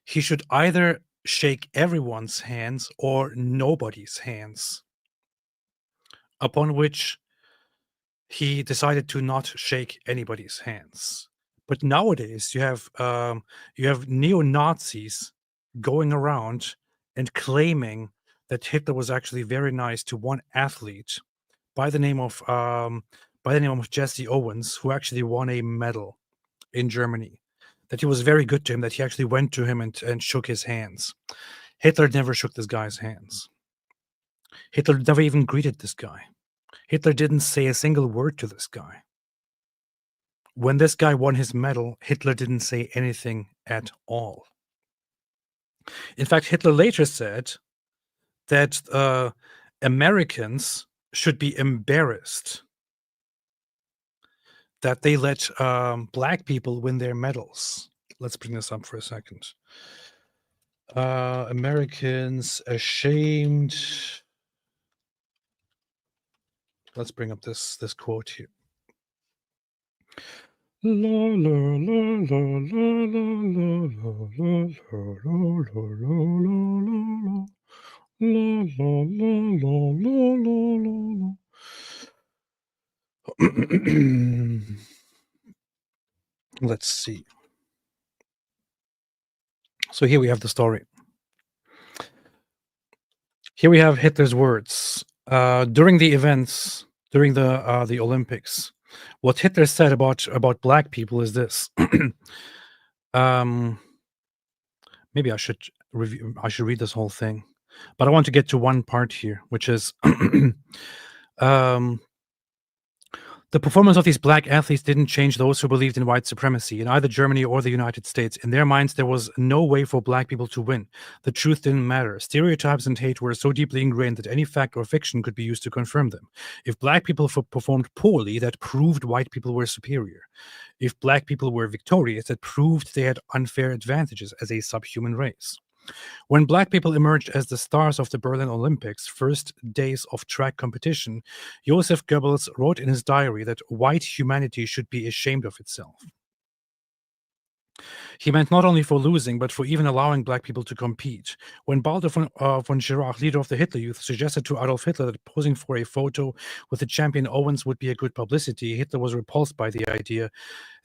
he should either shake everyone's hands or nobody's hands, upon which he decided to not shake anybody's hands. But nowadays you have neo-Nazis going around and claiming that Hitler was actually very nice to one athlete by the name of Jesse Owens, who actually won a medal in Germany. That he was very good to him, that he actually went to him and shook his hands. Hitler never shook this guy's hands. Hitler never even greeted this guy. Hitler didn't say a single word to this guy. When this guy won his medal, Hitler didn't say anything at all. In fact, Hitler later said that Americans should be embarrassed that they let black people win their medals. Let's bring this up for a second. Americans ashamed. Let's bring up this quote here. La la la la la la la la. Let's see. So here we have the story. Here we have Hitler's words during the events, during the Olympics. What Hitler said about black people is this. Maybe I should read this whole thing, but I want to get to one part here, which is the performance of these black athletes didn't change those who believed in white supremacy in either Germany or the United States. In their minds, there was no way for black people to win. The truth didn't matter. Stereotypes and hate were so deeply ingrained that any fact or fiction could be used to confirm them. If black people performed poorly, that proved white people were superior. If black people were victorious, that proved they had unfair advantages as a subhuman race. When black people emerged as the stars of the Berlin Olympics, first days of track competition, Joseph Goebbels wrote in his diary that white humanity should be ashamed of itself. He meant not only for losing, but for even allowing black people to compete. When Baldur von Schirach, leader of the Hitler Youth, suggested to Adolf Hitler that posing for a photo with the champion Owens would be a good publicity, Hitler was repulsed by the idea.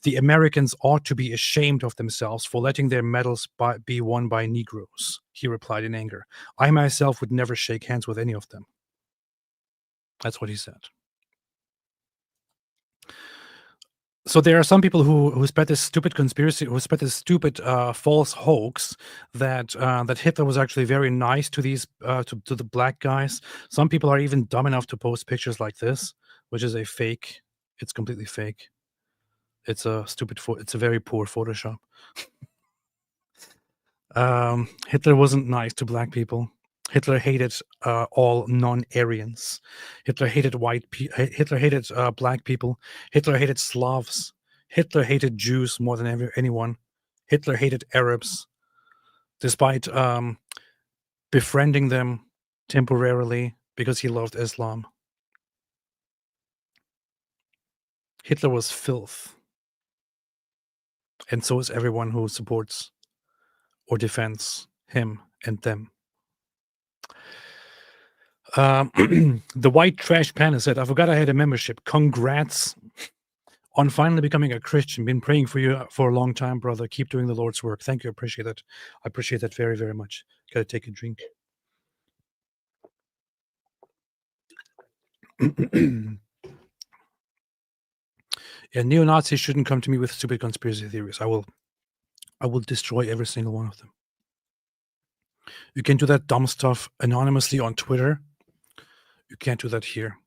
The Americans ought to be ashamed of themselves for letting their medals be won by Negroes, he replied in anger. I myself would never shake hands with any of them. That's what he said. So there are some people who spread this stupid conspiracy, who spread this stupid false hoax that that Hitler was actually very nice to these to the black guys. Some people are even dumb enough to post pictures like this, which is a fake. It's completely fake. It's a it's a very poor Photoshop. Hitler wasn't nice to black people. Hitler hated all non-Aryans. Hitler hated Hitler hated black people. Hitler hated Slavs. Hitler hated Jews more than anyone. Hitler hated Arabs, despite befriending them temporarily because he loved Islam. Hitler was filth. And so is everyone who supports or defends him and them. The white trash panda said, I forgot I had a membership. Congrats on finally becoming a Christian. Been praying for you for a long time, brother. Keep doing the Lord's work. Thank you. I appreciate that. I appreciate that very, very much. Gotta take a drink. Yeah, neo-Nazis shouldn't come to me with stupid conspiracy theories. I will destroy every single one of them. You can do that dumb stuff anonymously on Twitter. You can't do that here.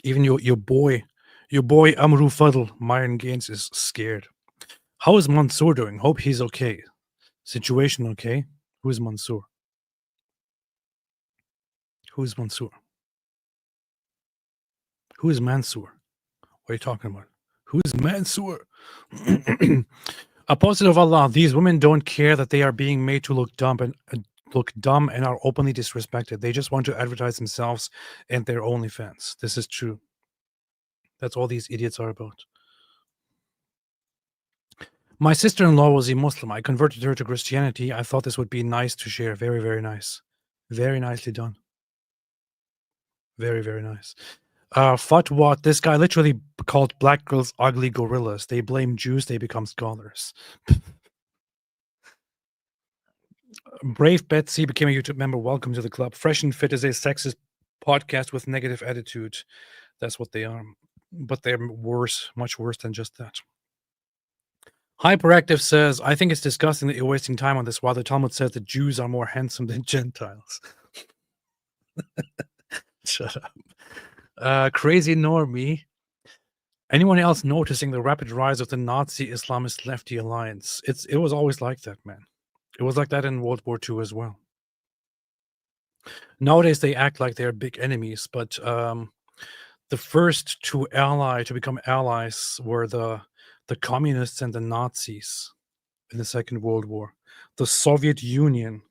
Even your boy Amru Fadl, Myron Gaines, is scared. How is Mansour doing? Hope he's okay. Situation okay? Who is Mansour? Who is Mansour? Who is Mansour? What are you talking about? Who is Mansour? Apostle of Allah, these women don't care that they are being made to look dumb and are openly disrespected. They just want to advertise themselves and their OnlyFans. This is true. That's all these idiots are about. My sister-in-law was a Muslim. I converted her to Christianity. I thought this would be nice to share. Very, very nice. Very nicely done. Very, very nice. Fatwa, this guy literally called black girls ugly gorillas. They blame Jews, they become scholars. Brave Betsy became a YouTube member. Welcome to the club. Fresh and Fit is a sexist podcast with negative attitude. That's what they are. But they're worse, much worse than just that. Hyperactive says, I think it's disgusting that you're wasting time on this while the Talmud says that Jews are more handsome than Gentiles. Shut up. Crazy Normie. Anyone else noticing the rapid rise of the Nazi Islamist lefty alliance? It was always like that, man. It was like that in World War II as well. Nowadays they act like they're big enemies, but the first to become allies were the communists and the Nazis in the Second World War. The Soviet Union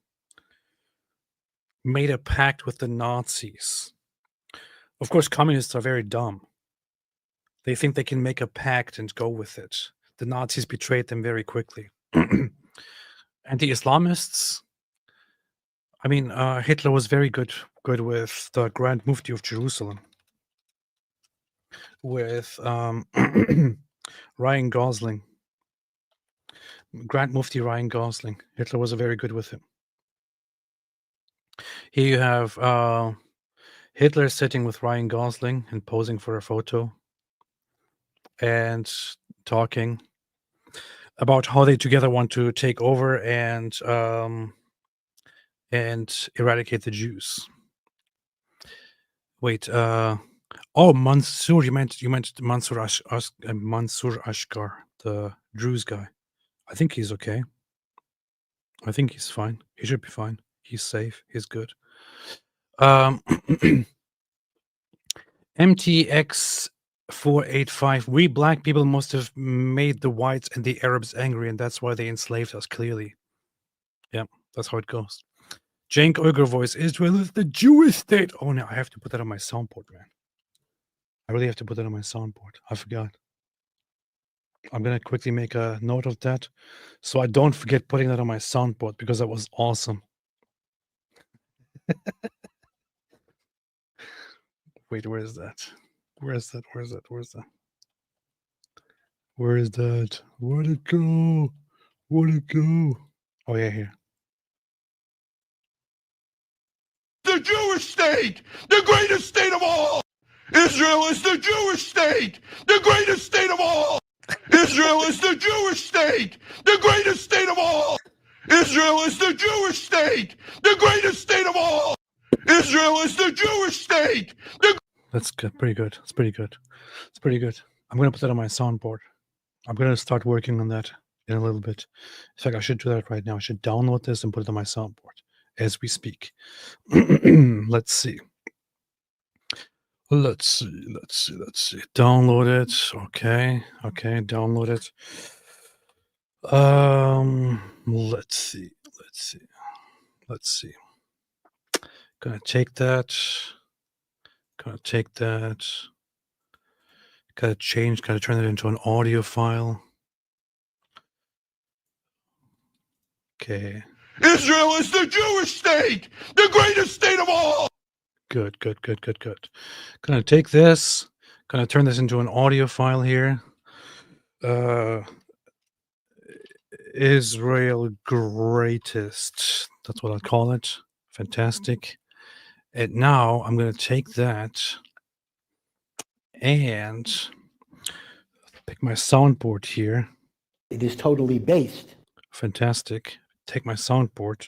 made a pact with the Nazis. Of course, communists are very dumb. They think they can make a pact and go with it. The Nazis betrayed them very quickly. And the Islamists, I mean, Hitler was very good with the Grand Mufti of Jerusalem, with Ryan Gosling. Grand Mufti Ryan Gosling. Hitler was very good with him. Here you have Hitler sitting with Ryan Gosling and posing for a photo and talking about how they together want to take over and eradicate the Jews. Wait, Mansour, you meant Mansour Ashkar, the Druze guy. I think he's okay. I think he's fine. He should be fine. He's safe. He's good. MTX485. We black people must have made the whites and the Arabs angry, and that's why they enslaved us, clearly. Yeah, that's how it goes. Cenk Uyghur voice. Israel is the Jewish state. Oh, no, I have to put that on my soundboard, man. I really have to put that on my soundboard. I forgot. I'm going to quickly make a note of that so I don't forget putting that on my soundboard, because that was awesome. Wait, where is that? Where is that? Where'd it go? Oh, yeah, here. The Jewish state, the greatest state of all. Israel is the Jewish state, the greatest state of all. Israel is the Jewish state, the greatest state of all. Israel is the Jewish state, the greatest state of all. Israel is the Jewish state. That's good. Pretty good. It's pretty good. I'm going to put that on my soundboard. I'm going to start working on that in a little bit. In fact, I should do that right now. I should download this and put it on my soundboard as we speak. Let's see. Download it. Okay, download it. Let's see. Gonna take that. Gotta turn it into an audio file. Okay. Israel is the Jewish state, the greatest state of all. Good. Gonna take this, gonna turn this into an audio file here. Israel greatest. That's what I'll call it. Fantastic. And now I'm gonna take that and pick my soundboard here. It is totally based. Fantastic. Take my soundboard.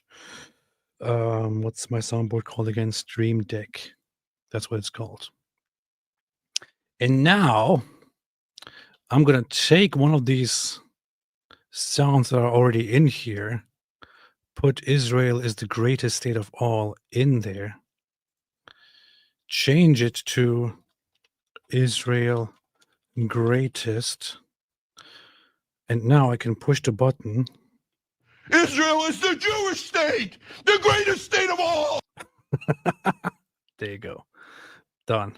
What's my soundboard called again? Stream Deck. That's what it's called. And now I'm going to take one of these sounds that are already in here, put Israel is the greatest state of all in there, change it to Israel greatest, and now I can push the button. Israel is the Jewish state, the greatest state of all. There you go. Done.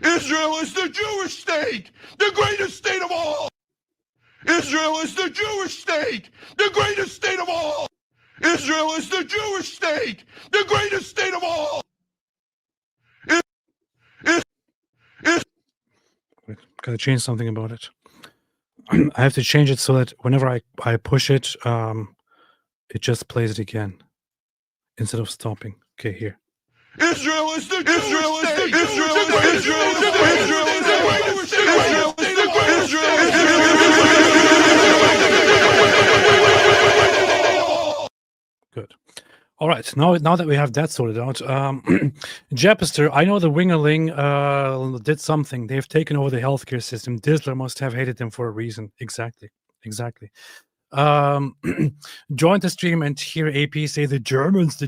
Israel is the Jewish state, the greatest state of all. Israel is the Jewish state, the greatest state of all. Israel is the Jewish state, the greatest state of all. Gotta change something about it. I have to change it so that whenever I push it, it just plays it again instead of stopping. Okay, here. Israel is the Jewish state. Israel is the greatest state of all. Israel is Good. All right. Now that we have that sorted out, Jepster, I know the Wingerling did something. They've taken over the healthcare system. Disler must have hated them for a reason. Exactly. Join the stream and hear AP say the Germans.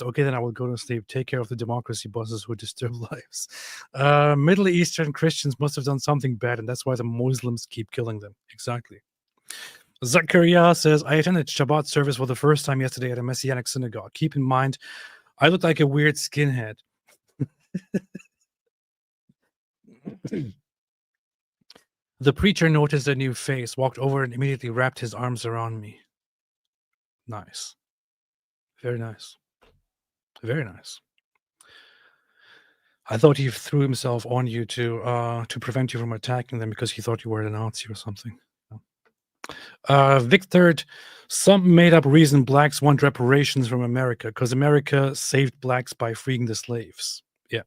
Okay, then I will go to sleep. Take care of the democracy bosses who disturb lives. Middle Eastern Christians must have done something bad, and that's why the Muslims keep killing them. Exactly. Zakaria says, I attended Shabbat service for the first time yesterday at a Messianic synagogue. Keep in mind, I look like a weird skinhead. The preacher noticed a new face, walked over, and immediately wrapped his arms around me. Nice. Very nice. Very nice. I thought he threw himself on you to prevent you from attacking them because he thought you were a Nazi or something. Victor, some made-up reason blacks want reparations from America because America saved blacks by freeing the slaves. Yeah.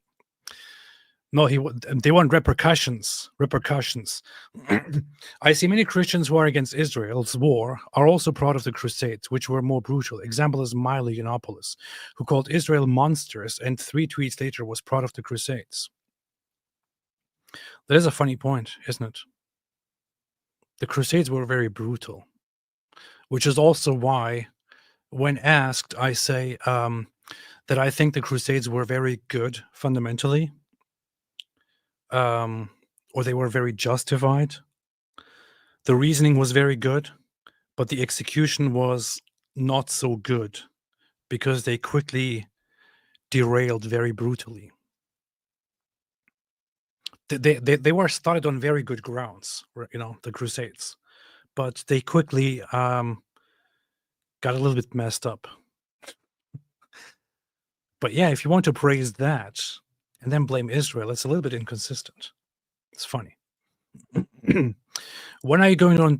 No, they want repercussions. I see many Christians who are against Israel's war are also proud of the Crusades, which were more brutal. Example is Milo Yiannopoulos, who called Israel monsters and 3 tweets later was proud of the Crusades. That is a funny point, isn't it? The Crusades were very brutal, which is also why, when asked, I say that I think the Crusades were very good fundamentally, or they were very justified. The reasoning was very good, but the execution was not so good because they quickly derailed very brutally. They were started on very good grounds, the Crusades, but they quickly got a little bit messed up. But yeah, if you want to praise that and then blame Israel, it's a little bit inconsistent. It's funny. When are you going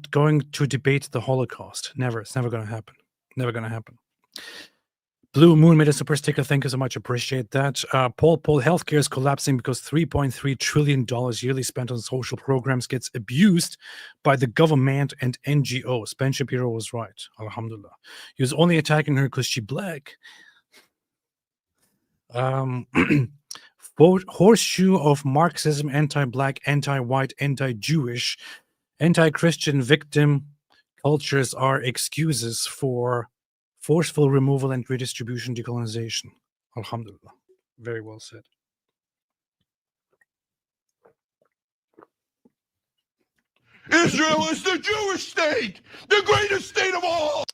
to debate the Holocaust? Never. It's never going to happen. Never going to happen. Blue Moon made a super sticker. Thank you so much. Appreciate that. Paul, healthcare is collapsing because $3.3 trillion yearly spent on social programs gets abused by the government and NGOs. Ben Shapiro was right. Alhamdulillah. He was only attacking her because she's black. Horseshoe of Marxism, anti-black, anti-white, anti-Jewish, anti-Christian victim cultures are excuses for forceful removal and redistribution, decolonization. Alhamdulillah. Very well said. Israel is the Jewish state, the greatest state of all.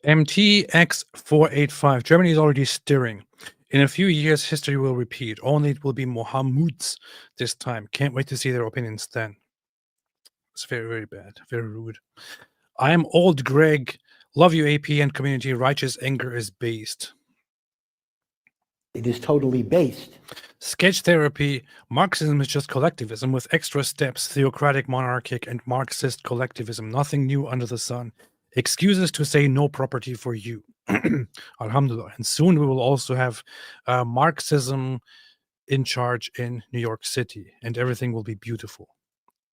MTX485. Germany is already stirring. In a few years, history will repeat. Only it will be Mohammed's this time. Can't wait to see their opinions then. It's very, very bad. Very rude. I am old Greg. Love you, AP and community. Righteous anger is based. It is totally based. Sketch therapy. Marxism is just collectivism with extra steps, theocratic, monarchic, and Marxist collectivism. Nothing new under the sun. Excuses to say no property for you. Alhamdulillah. And soon we will also have Marxism in charge in New York City, and everything will be beautiful.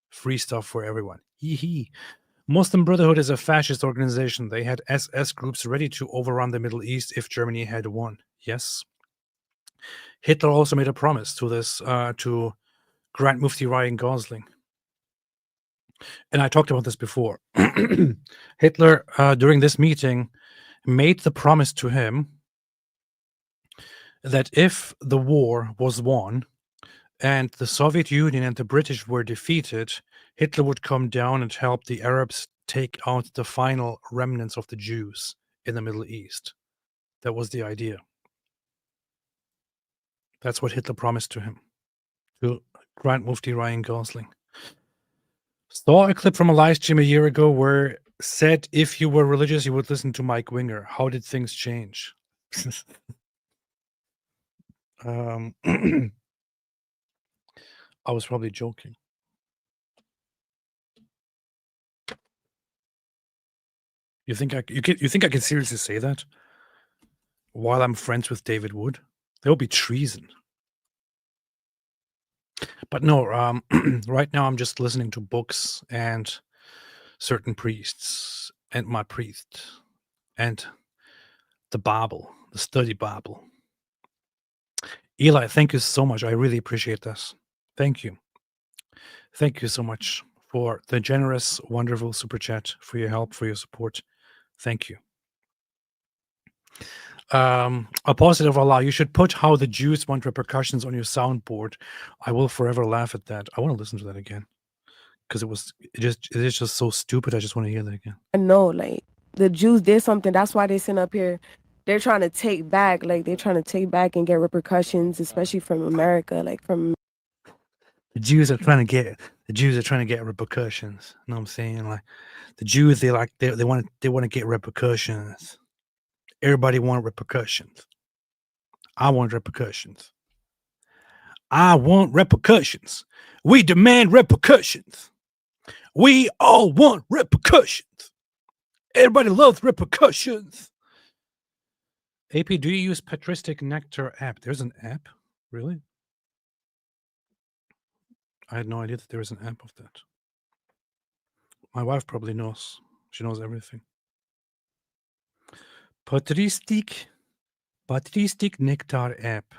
Free stuff for everyone. Hee. Muslim Brotherhood is a fascist organization. They had SS groups ready to overrun the Middle East if Germany had won. Yes. Hitler also made a promise to this, to Grand Mufti Ryan Gosling. And I talked about this before. Hitler, during this meeting, made the promise to him that if the war was won and the Soviet Union and the British were defeated, Hitler would come down and help the Arabs take out the final remnants of the Jews in the Middle East. That was the idea. That's what Hitler promised to him, to Grand Mufti Ryan Gosling. Saw a clip from a live stream a year ago where said if you were religious, you would listen to Mike Winger. How did things change? I was probably joking. You think I can seriously say that while I'm friends with David Wood? There will be treason. But no, right now I'm just listening to books and certain priests and my priest and the Bible, the study Bible. Eli, thank you so much. I really appreciate this. Thank you. Thank you so much for the generous, wonderful super chat, for your help, for your support. Thank you. A positive Allah, you should put how the Jews want repercussions on your soundboard. I will forever laugh at that. I want to listen to that again because it is just so stupid. I just want to hear that again. I know, like, the Jews did something. That's why they sent up here. They're trying to take back, like, they're trying to take back and get repercussions, especially from America, like from. The Jews are trying to get repercussions. You know what I'm saying? Like the Jews, they want to get repercussions. Everybody want repercussions. I want repercussions. I want repercussions. We demand repercussions. We all want repercussions. Everybody loves repercussions. AP, do you use Patristic Nectar app? There's an app? Really? I had no idea that there was an app of that. My wife probably knows. She knows everything. Patristic Nectar app.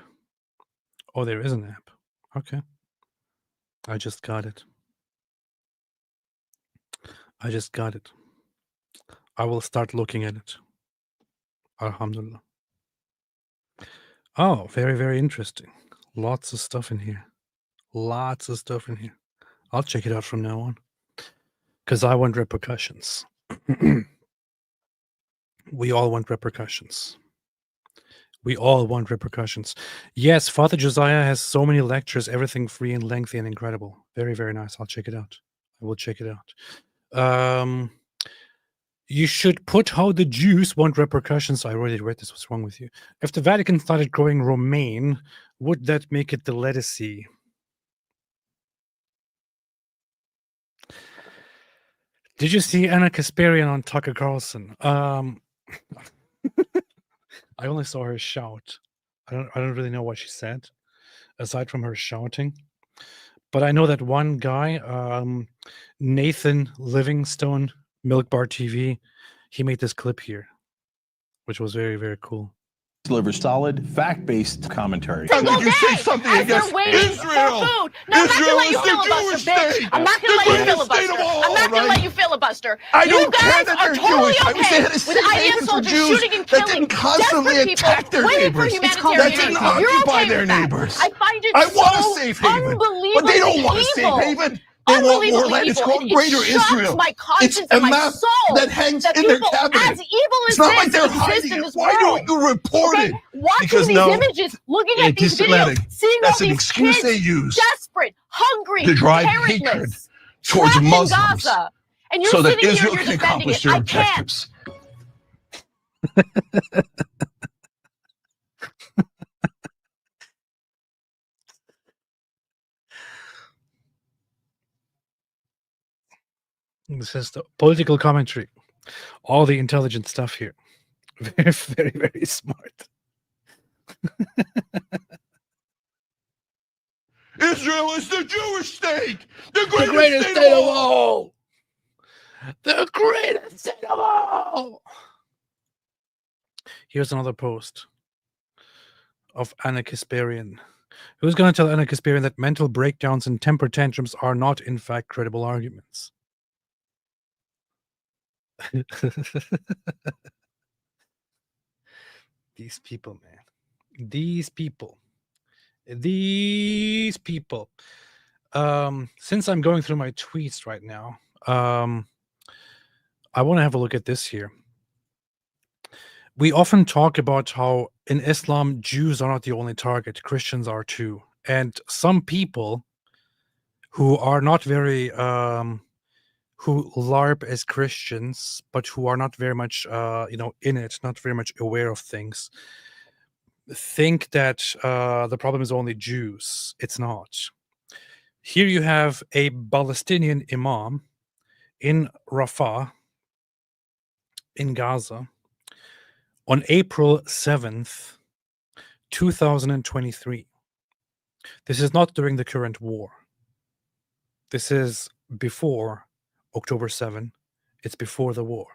Oh, there is an app. Okay. I just got it. I will start looking at it. Alhamdulillah. Oh, very, very interesting. Lots of stuff in here. I'll check it out from now on. Because I want repercussions. We all want repercussions. Yes, Father Josiah has so many lectures, everything free and lengthy and incredible. Very, very nice. I'll check it out. I will check it out. You should put how the Jews want repercussions. I already read this. What's wrong with you? If the Vatican started growing romaine, would that make it the lettucey? Did you see Anna Kasparian on Tucker Carlson? I only saw her shout. I don't really know what she said, aside from her shouting. But I know that one guy, Nathan Livingstone, Milk Bar TV, he made this clip here, which was very, very cool. Deliver solid, fact-based commentary. How could you say something against Israel? Israel is the Jewish state. I'm not going to let you filibuster. I'm not going to let you filibuster. I don't care that they're Jewish. I wish they had a safe haven for Jews that didn't constantly attack their neighbors, that didn't occupy their neighbors. I find it I want a so safe haven, unbelievably but they don't want a safe evil. haven. They want more land. It's called Greater Israel. It's a map that hangs in their cabinet. It's not like they're hiding it. Why don't you report it? Because these images, looking at these videos, seeing all That's an these excuse kids they use desperate, hungry, to drive hatred parentless, towards trapped in Muslims, Gaza, and you're so that sitting here, Israel you're can defending accomplish it. their I can't. objectives. This is the political commentary. All the intelligent stuff here. Very, very, very smart. Israel is the Jewish state, the greatest state of all. The greatest state of all. Here's another post of Anna Kasparian. Who's going to tell Anna Kasparian that mental breakdowns and temper tantrums are not, in fact, credible arguments? These people, man. These people. Since I'm going through my tweets right now, I want to have a look at this here. We often talk about how in Islam, Jews are not the only target. Christians are too. And some people who are not very, who LARP as Christians, but who are not very much, in it, not very much aware of things, think that the problem is only Jews. It's not. Here you have a Palestinian imam in Rafah, in Gaza, on April 7th, 2023. This is not during the current war. This is before October 7. It's before the war.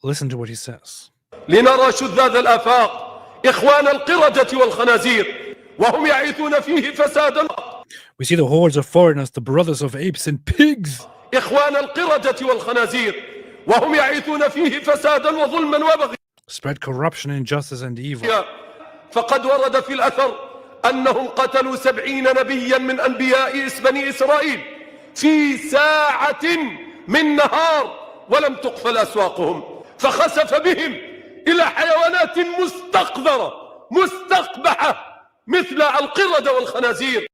Listen to what he says. لنرى شذاذ الآفاق إخوان القردة والخنازير وهم يعيثون فيه فسادا. We see the hordes of foreigners, the brothers of apes and pigs. إخوان القردة والخنازير وهم يعيثون فيه فسادا وظلما وبغيا. Spread corruption, injustice, and evil. فقد ورد في الأثر أنهم قتلوا 70 نبيا من أنبياء بني إسرائيل في ساعة من نهار ولم تقفل أسواقهم فخسف بهم إلى حيوانات مستقذرة مستقبحة مثل القردة والخنازير.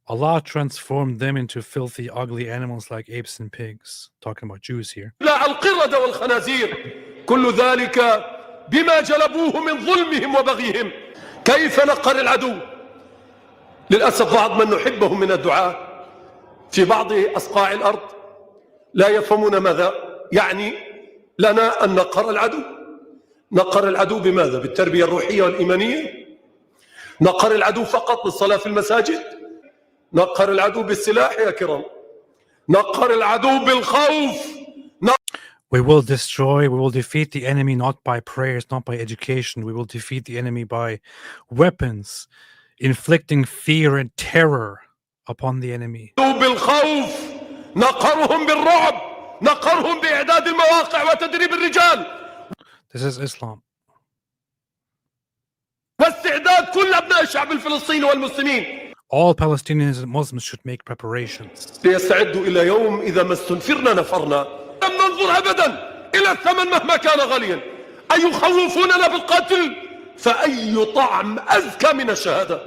Allah transformed them into filthy, ugly animals like apes and pigs. Talking about Jews here. لا القردة والخنازير كل ذلك بما جلبوه من ظلمهم وبغيهم. كيف نقهر العدو؟ للأسف بعض من نحبهم من الدعاة في بعض أصقاع الأرض لا يفهمون ماذا يعني لنا أن نقهر العدو. نقهر العدو بماذا؟ بالتربية الروحية والإيمانية؟ نقهر العدو فقط بالصلاة في المساجد؟ نقهر العدو بالسلاح يا كرام؟ نقهر العدو بالخوف. We will destroy, we will defeat the enemy not by prayers, not by education. We will defeat the enemy by weapons, inflicting fear and terror upon the enemy. بالخوف نقهرهم بالرعب نقهرهم بإعداد المواقع وتدريب الرجال. This is Islam. واستعداد كل أبناء الشعب الفلسطيني والمسلمين. All Palestinians and Muslims should make preparations. ليستعدوا إلى يوم إذا ما استنفرنا نفرنا. لم ننظر أبدا إلى الثمن مهما كان غاليا. أي يخوفوننا بالقتل فأي طعم أزكى من الشهادة.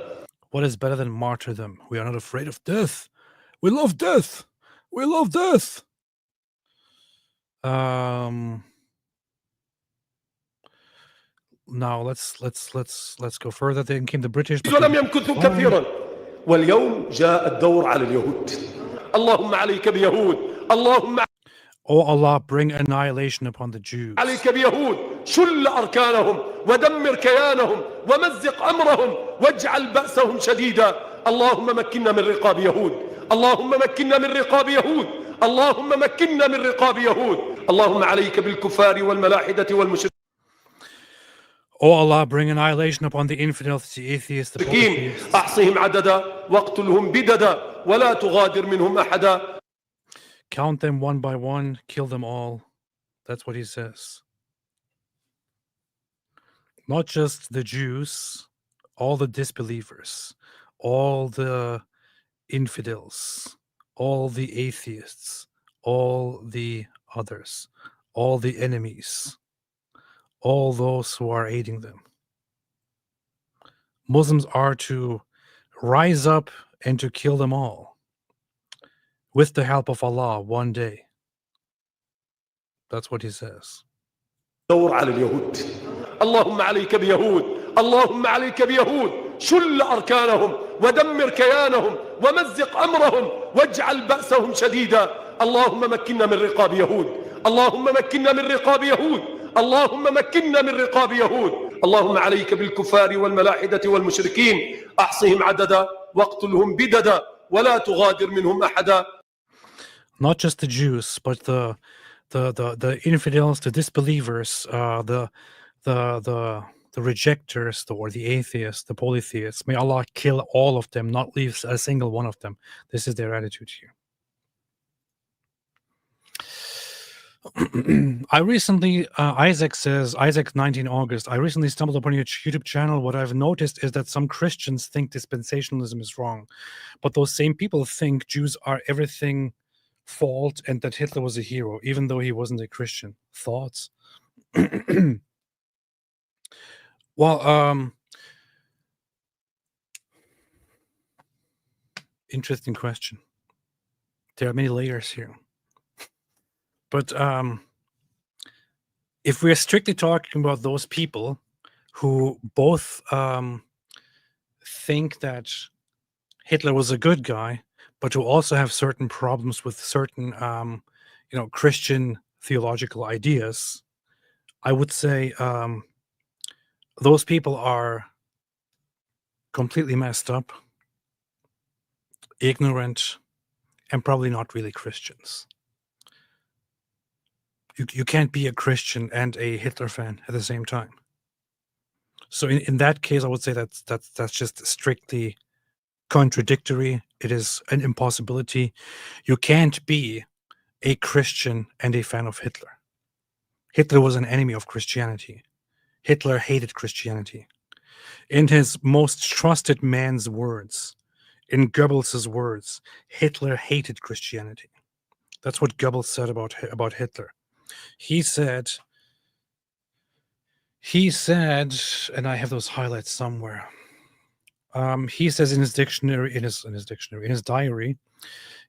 What is better than martyrdom? We are not afraid of death. We love death. We love death. Now let's go further. Then came the British. ولم يمكثوا كثيرا واليوم جاء الدور على اليهود. اللهم عليك بيهود. اللهم Oh Allah, bring annihilation upon the Jews. عليك بيهود شل أركانهم ودمر كيانهم ومزق أمرهم واجعل بأسهم شديدا. اللهم مكننا من رقاب يهود. اللهم مكننا من رقاب يهود. اللهم مكننا من رقاب يهود. اللهم عليك بالكفار والملاحدة والمشركين. Oh Allah, bring annihilation upon the infidels, the atheists, the polytheists. أحصهم عددا واقتلهم بددا ولا تغادر منهم أحدا. Count them one by one, kill them all. That's what he says. Not just the Jews, all the disbelievers, all the infidels, all the atheists, all the others, all the enemies, all those who are aiding them. Muslims are to rise up and to kill them all with the help of Allah one day. That's what he says. دور على اليهود. اللهم عليك بيهود. اللهم عليك بيهود شل أركانهم ودمر كيانهم ومزق أمرهم واجعل بأسهم شديدا. اللهم مكننا من رقاب يهود. اللهم مكننا من رقاب يهود. اللهم مكننا من رقاب يهود. اللهم عليك بالكفار والملاحدة والمشركين أحصهم عددا واقتلهم بددا ولا تغادر منهم أحدا. Not just the Jews, but the infidels, the disbelievers, the rejectors, or the atheists, the polytheists. May Allah kill all of them, not leave a single one of them. This is their attitude here. I recently, Isaac says, Isaac 19 August, I recently stumbled upon your YouTube channel. What I've noticed is that some Christians think dispensationalism is wrong, but those same people think Jews are everything fault and that Hitler was a hero, even though he wasn't a Christian. Thoughts? Well, interesting question. There are many layers here. But if we're strictly talking about those people who both think that Hitler was a good guy, but who also have certain problems with certain, Christian theological ideas, I would say those people are completely messed up, ignorant, and probably not really Christians. You can't be a Christian and a Hitler fan at the same time. So in that case, I would say that's just strictly contradictory. It is an impossibility. You can't be a Christian and a fan of Hitler. Hitler was an enemy of Christianity. Hitler hated Christianity. In his most trusted man's words, in Goebbels' words, Hitler hated Christianity. That's what Goebbels said about Hitler. He said, and I have those highlights somewhere. He says in his dictionary, in his diary,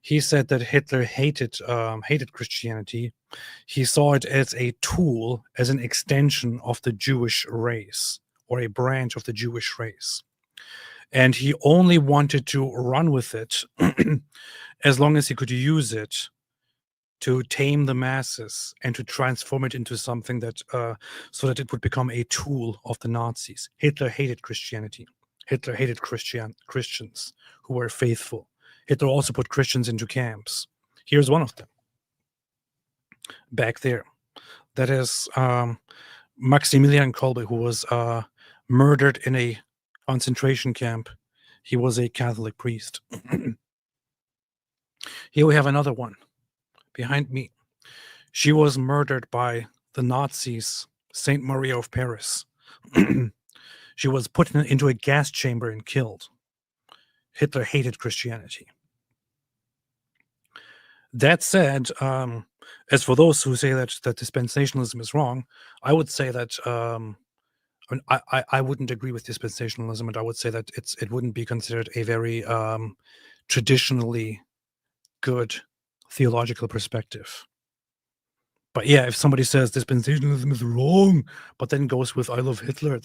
he said that Hitler hated Christianity. He saw it as a tool, as an extension of the Jewish race, or a branch of the Jewish race. And he only wanted to run with it as long as he could use it to tame the masses and to transform it into something that, so that it would become a tool of the Nazis. Hitler hated Christianity. Hitler hated Christians who were faithful. Hitler also put Christians into camps. Here's one of them. Back there. That is Maximilian Kolbe, who was murdered in a concentration camp. He was a Catholic priest. Here we have another one behind me. She was murdered by the Nazis, Saint Maria of Paris. She was put into a gas chamber and killed. Hitler hated Christianity. That said, as for those who say that dispensationalism is wrong, I would say that I wouldn't agree with dispensationalism, and I would say that it wouldn't be considered a very traditionally good theological perspective. But yeah, if somebody says dispensationalism is wrong, but then goes with I love Hitler,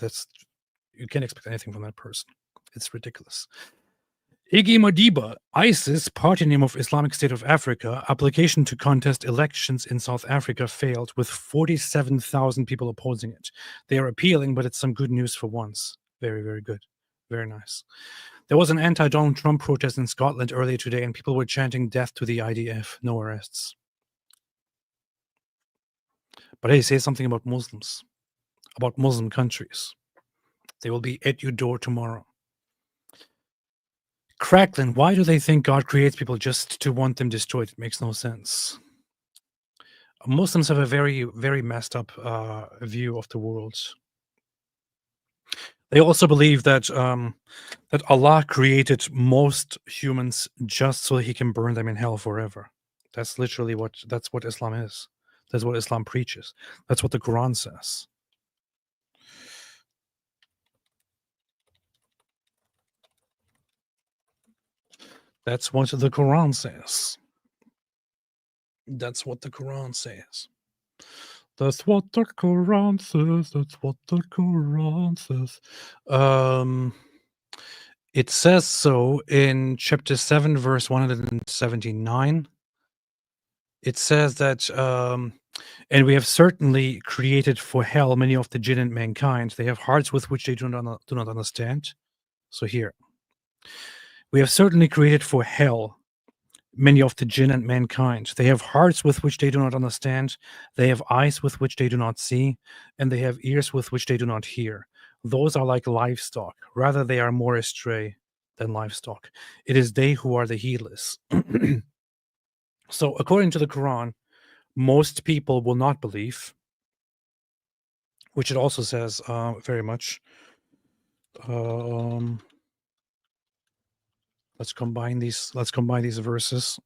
you can't expect anything from that person. It's ridiculous. Ege Madiba, ISIS, party name of Islamic State of Africa, application to contest elections in South Africa failed with 47,000 people opposing it. They are appealing, but it's some good news for once. Very, very good. Very nice. There was an anti-Donald Trump protest in Scotland earlier today, and people were chanting death to the IDF. No arrests. But hey, say something about Muslims, about Muslim countries. They will be at your door tomorrow. Cracklin, why do they think God creates people just to want them destroyed? It makes no sense. Muslims have a very, very messed up view of the world. They also believe that that Allah created most humans just so He can burn them in hell forever. That's literally what Islam is. That's what Islam preaches. That's what the Quran says. That's what the Quran says. That's what the Quran says. That's what the Quran says. That's what the Quran says. It says so in chapter 7, verse 179. It says that, and we have certainly created for hell many of the jinn and mankind. They have hearts with which they do not understand. So here. We have certainly created for hell many of the jinn and mankind. They have hearts with which they do not understand. They have eyes with which they do not see. And they have ears with which they do not hear. Those are like livestock. Rather, they are more astray than livestock. It is they who are the heedless. So, according to the Quran, most people will not believe, which it also says very much. Let's combine these verses.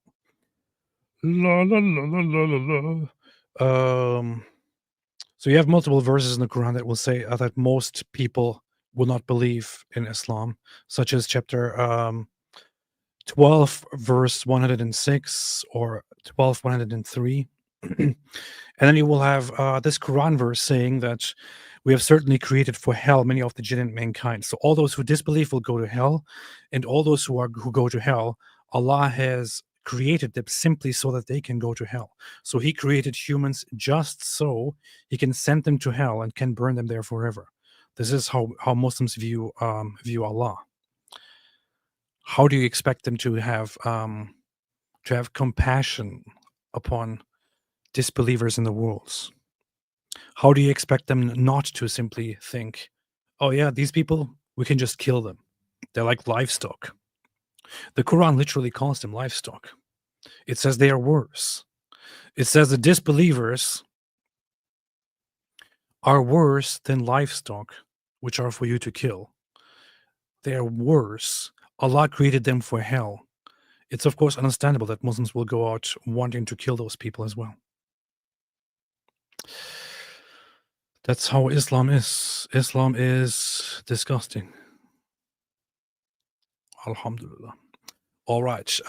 La, la, la, la, la, la. So you have multiple verses in the Quran that will say that most people will not believe in Islam, such as chapter 12, verse 106, or 12, 103. And then you will have this Quran verse saying that we have certainly created for hell many of the jinn and mankind. So all those who disbelieve will go to hell, and all those who go to hell, Allah has created them simply so that they can go to hell. So He created humans just so He can send them to hell and can burn them there forever. This is how Muslims view Allah. How do you expect them to have compassion upon disbelievers in the world? How do you expect them not to simply think, oh yeah, these people, we can just kill them. They're like livestock. The Quran literally calls them livestock. It says they are worse. It says the disbelievers are worse than livestock, which are for you to kill. They are worse. Allah created them for hell. It's of course understandable that Muslims will go out wanting to kill those people as well. That's how Islam is. Islam is disgusting. Alhamdulillah. All right.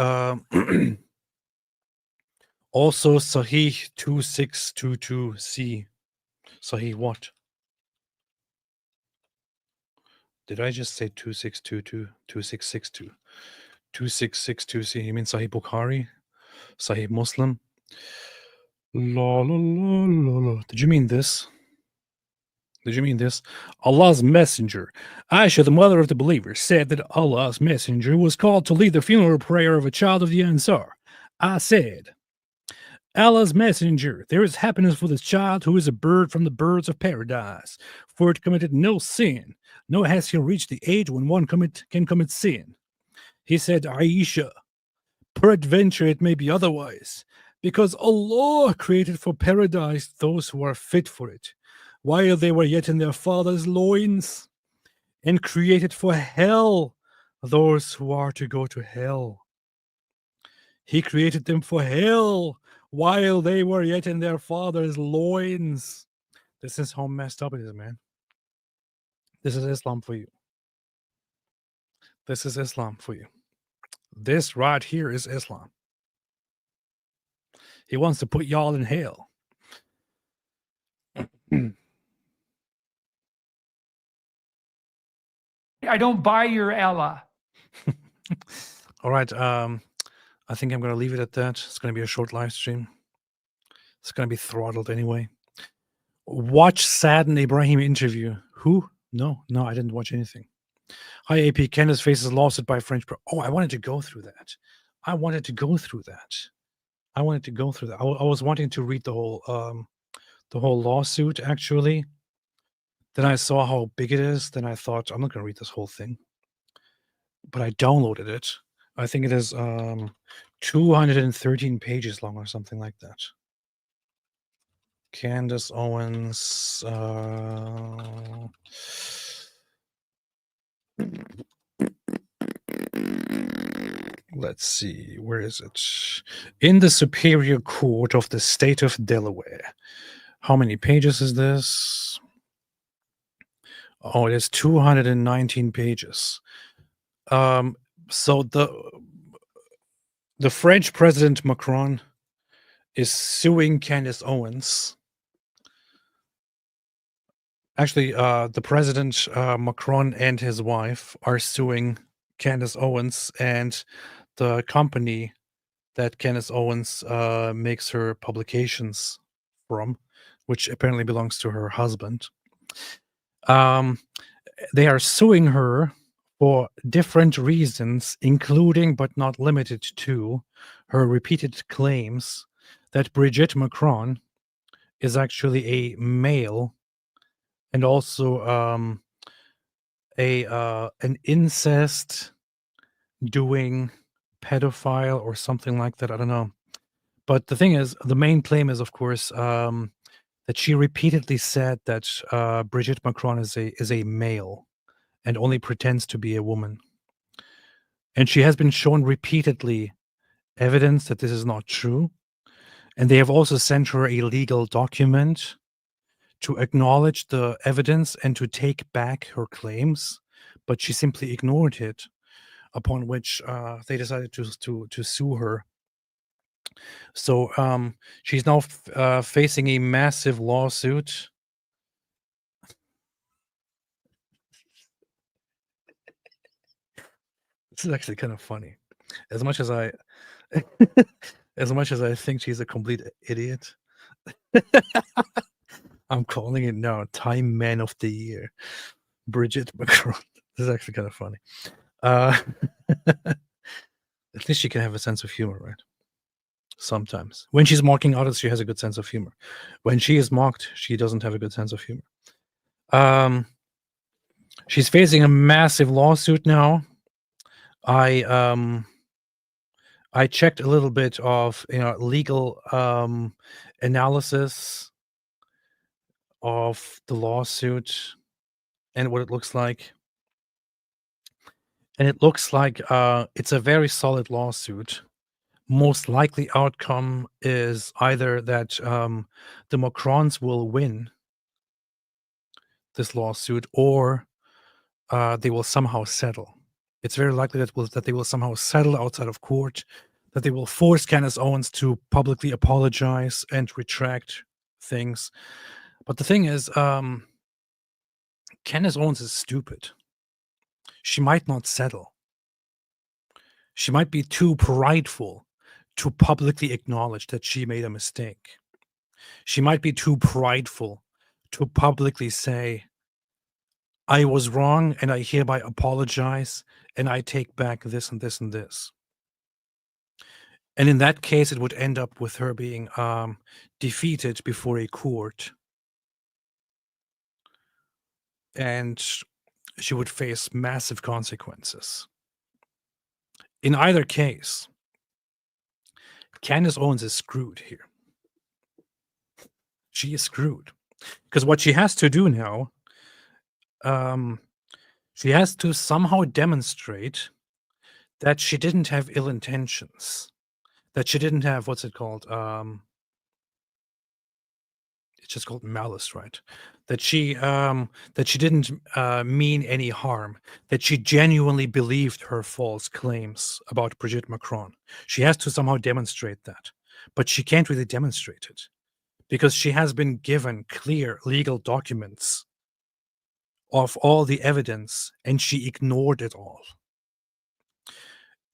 Also, Sahih 2622C. Sahih what? Did I just say 2622? 2662. 2662C. You mean Sahih Bukhari? Sahih Muslim? La la la la la. Did you mean this? Did you mean this? Allah's messenger, Aisha, the mother of the believers, said that Allah's messenger was called to lead the funeral prayer of a child of the Ansar. I said, Allah's messenger, there is happiness for this child who is a bird from the birds of paradise, for it committed no sin, nor has he reached the age when one can commit sin. He said, Aisha, peradventure it may be otherwise, because Allah created for paradise those who are fit for it, while they were yet in their father's loins, and created for hell those who are to go to hell. He created them for hell while they were yet in their father's loins. This is how messed up it is, man. This is Islam for you. This is Islam for you. This right here is Islam. He wants to put y'all in hell. I don't buy your Allah. All right. I think I'm going to leave it at that. It's going to be a short live stream. It's going to be throttled anyway. Watch Sadden Ibrahim interview. Who? No, I didn't watch anything. Hi, AP. Candace faces lawsuit by French. Oh, I wanted to go through that. I was wanting to read the whole lawsuit, actually. Then I saw how big it is. Then I thought, I'm not going to read this whole thing. But I downloaded it. I think it is 213 pages long or something like that. Candace Owens. Let's see. Where is it? In the Superior Court of the State of Delaware. How many pages is this? Oh, it is 219 pages. So the French President Macron is suing Candace Owens. Actually, the President Macron and his wife are suing Candace Owens and the company that Candace Owens makes her publications from, which apparently belongs to her husband. They are suing her for different reasons, including but not limited to her repeated claims that Brigitte Macron is actually a male and also an incest doing pedophile or something like that. I don't know. But the thing is, the main claim is, of course, that she repeatedly said that Brigitte Macron is a male and only pretends to be a woman. And she has been shown repeatedly evidence that this is not true. And they have also sent her a legal document to acknowledge the evidence and to take back her claims, but she simply ignored it, upon which they decided to sue her. So she's now facing a massive lawsuit. This is actually kind of funny. As much as I think she's a complete idiot, I'm calling it now Time Man of the Year. Bridget Macron. This is actually kind of funny. At least she can have a sense of humor, right? Sometimes. When she's mocking others, she has a good sense of humor. When she is mocked, she doesn't have a good sense of humor. She's facing a massive lawsuit now. I checked a little bit of legal analysis of the lawsuit and what it looks like. And it looks like it's a very solid lawsuit. Most likely outcome is either that the Macrons will win this lawsuit, or they will somehow settle. It's very likely that they will somehow settle outside of court, that they will force Candace Owens to publicly apologize and retract things. But the thing is, Candace Owens is stupid. She might not settle. She might be too prideful to publicly acknowledge that she made a mistake. She might be too prideful to publicly say, I was wrong and I hereby apologize and I take back this and this and this. And in that case, it would end up with her being defeated before a court. And she would face massive consequences. In either case, Candace Owens is screwed here. She is screwed. Because what she has to do now, she has to somehow demonstrate that she didn't have ill intentions. That she didn't have, what's it called? It's just called malice, right? That she didn't mean any harm. That she genuinely believed her false claims about Brigitte Macron. She has to somehow demonstrate that, but she can't really demonstrate it because she has been given clear legal documents of all the evidence, and she ignored it all.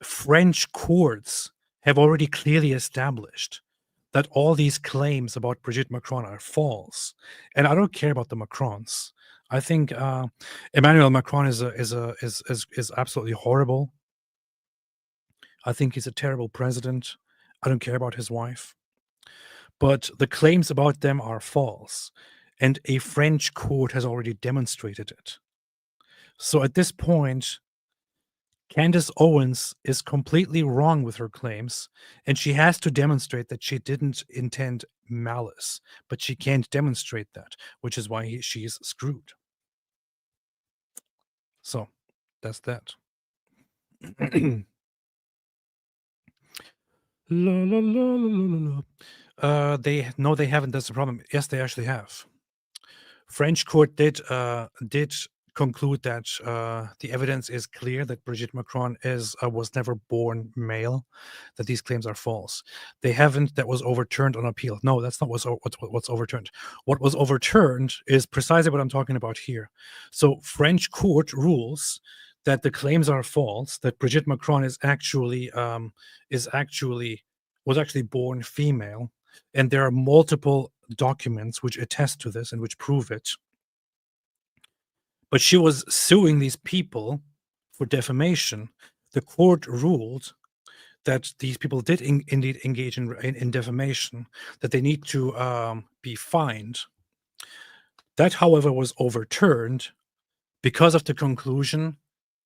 French courts have already clearly established that all these claims about Brigitte Macron are false, and I don't care about the Macrons. I think Emmanuel Macron is absolutely horrible. I think he's a terrible president. I don't care about his wife, but the claims about them are false, and a French court has already demonstrated it. So at this point, Candace Owens is completely wrong with her claims, and she has to demonstrate that she didn't intend malice, but she can't demonstrate that, which is why she's screwed. So that's that. They haven't. That's the problem. Yes, they actually have. French court did conclude that the evidence is clear that Brigitte Macron was never born male, that these claims are false. They haven't. That was overturned on appeal. No, that's not what's overturned. What was overturned is precisely what I'm talking about here. So French court rules that the claims are false, that Brigitte Macron was actually born female, and there are multiple documents which attest to this and which prove it. But she was suing these people for defamation. The court ruled that these people did indeed engage in defamation, that they need to be fined. That, however, was overturned because of the conclusion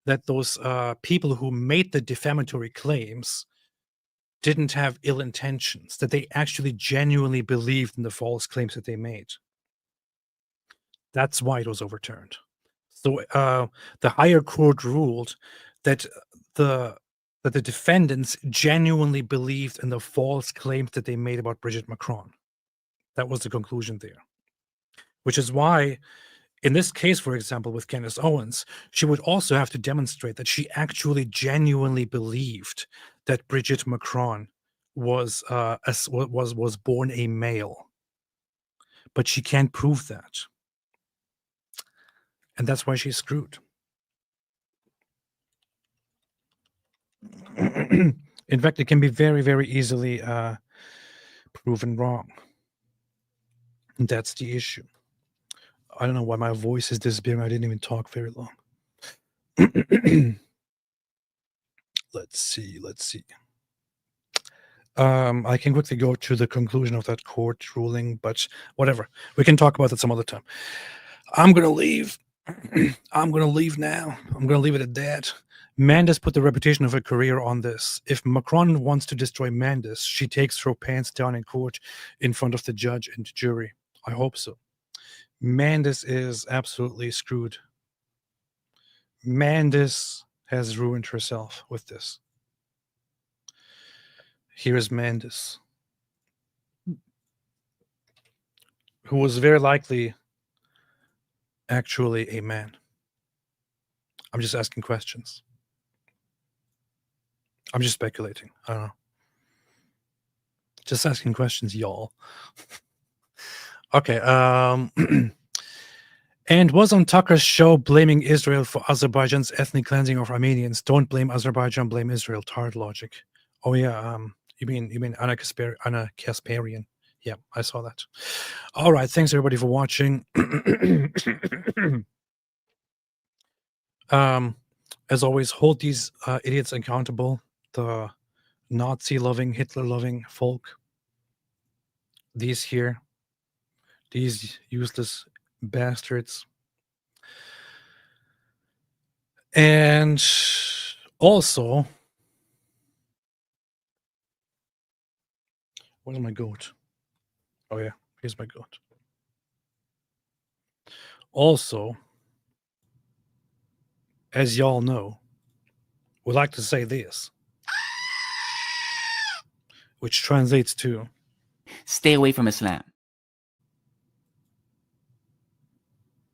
that those people who made the defamatory claims didn't have ill intentions, that they actually genuinely believed in the false claims that they made. That's why it was overturned. So the higher court ruled that the defendants genuinely believed in the false claims that they made about Brigitte Macron. That was the conclusion there. Which is why, in this case, for example, with Candace Owens, she would also have to demonstrate that she actually genuinely believed that Brigitte Macron was born a male. But she can't prove that. And that's why she's screwed. In fact, it can be very, very easily proven wrong. And that's the issue. I don't know why my voice is disappearing. I didn't even talk very long. Let's see. I can quickly go to the conclusion of that court ruling, but whatever. We can talk about that some other time. I'm going to leave. I'm going to leave now. I'm going to leave it at that. Mandis put the reputation of her career on this. If Macron wants to destroy Mandis, she takes her pants down in court in front of the judge and jury. I hope so. Mandis is absolutely screwed. Mandis has ruined herself with this. Here is Mandis, who was very likely actually a man. I'm just asking questions. I'm just speculating. I don't know. Just asking questions, y'all. Okay. And was on Tucker's show blaming Israel for Azerbaijan's ethnic cleansing of Armenians. Don't blame Azerbaijan, blame Israel. Tired logic. Oh yeah. You mean Anna Kasparian? Yeah, I saw that. All right. Thanks everybody for watching. As always, hold these idiots accountable. The Nazi-loving, Hitler-loving folk. These here. These useless bastards. And also, where's my goat? Oh yeah, here's my goat. Also, as y'all know, we like to say this, which translates to stay away from Islam.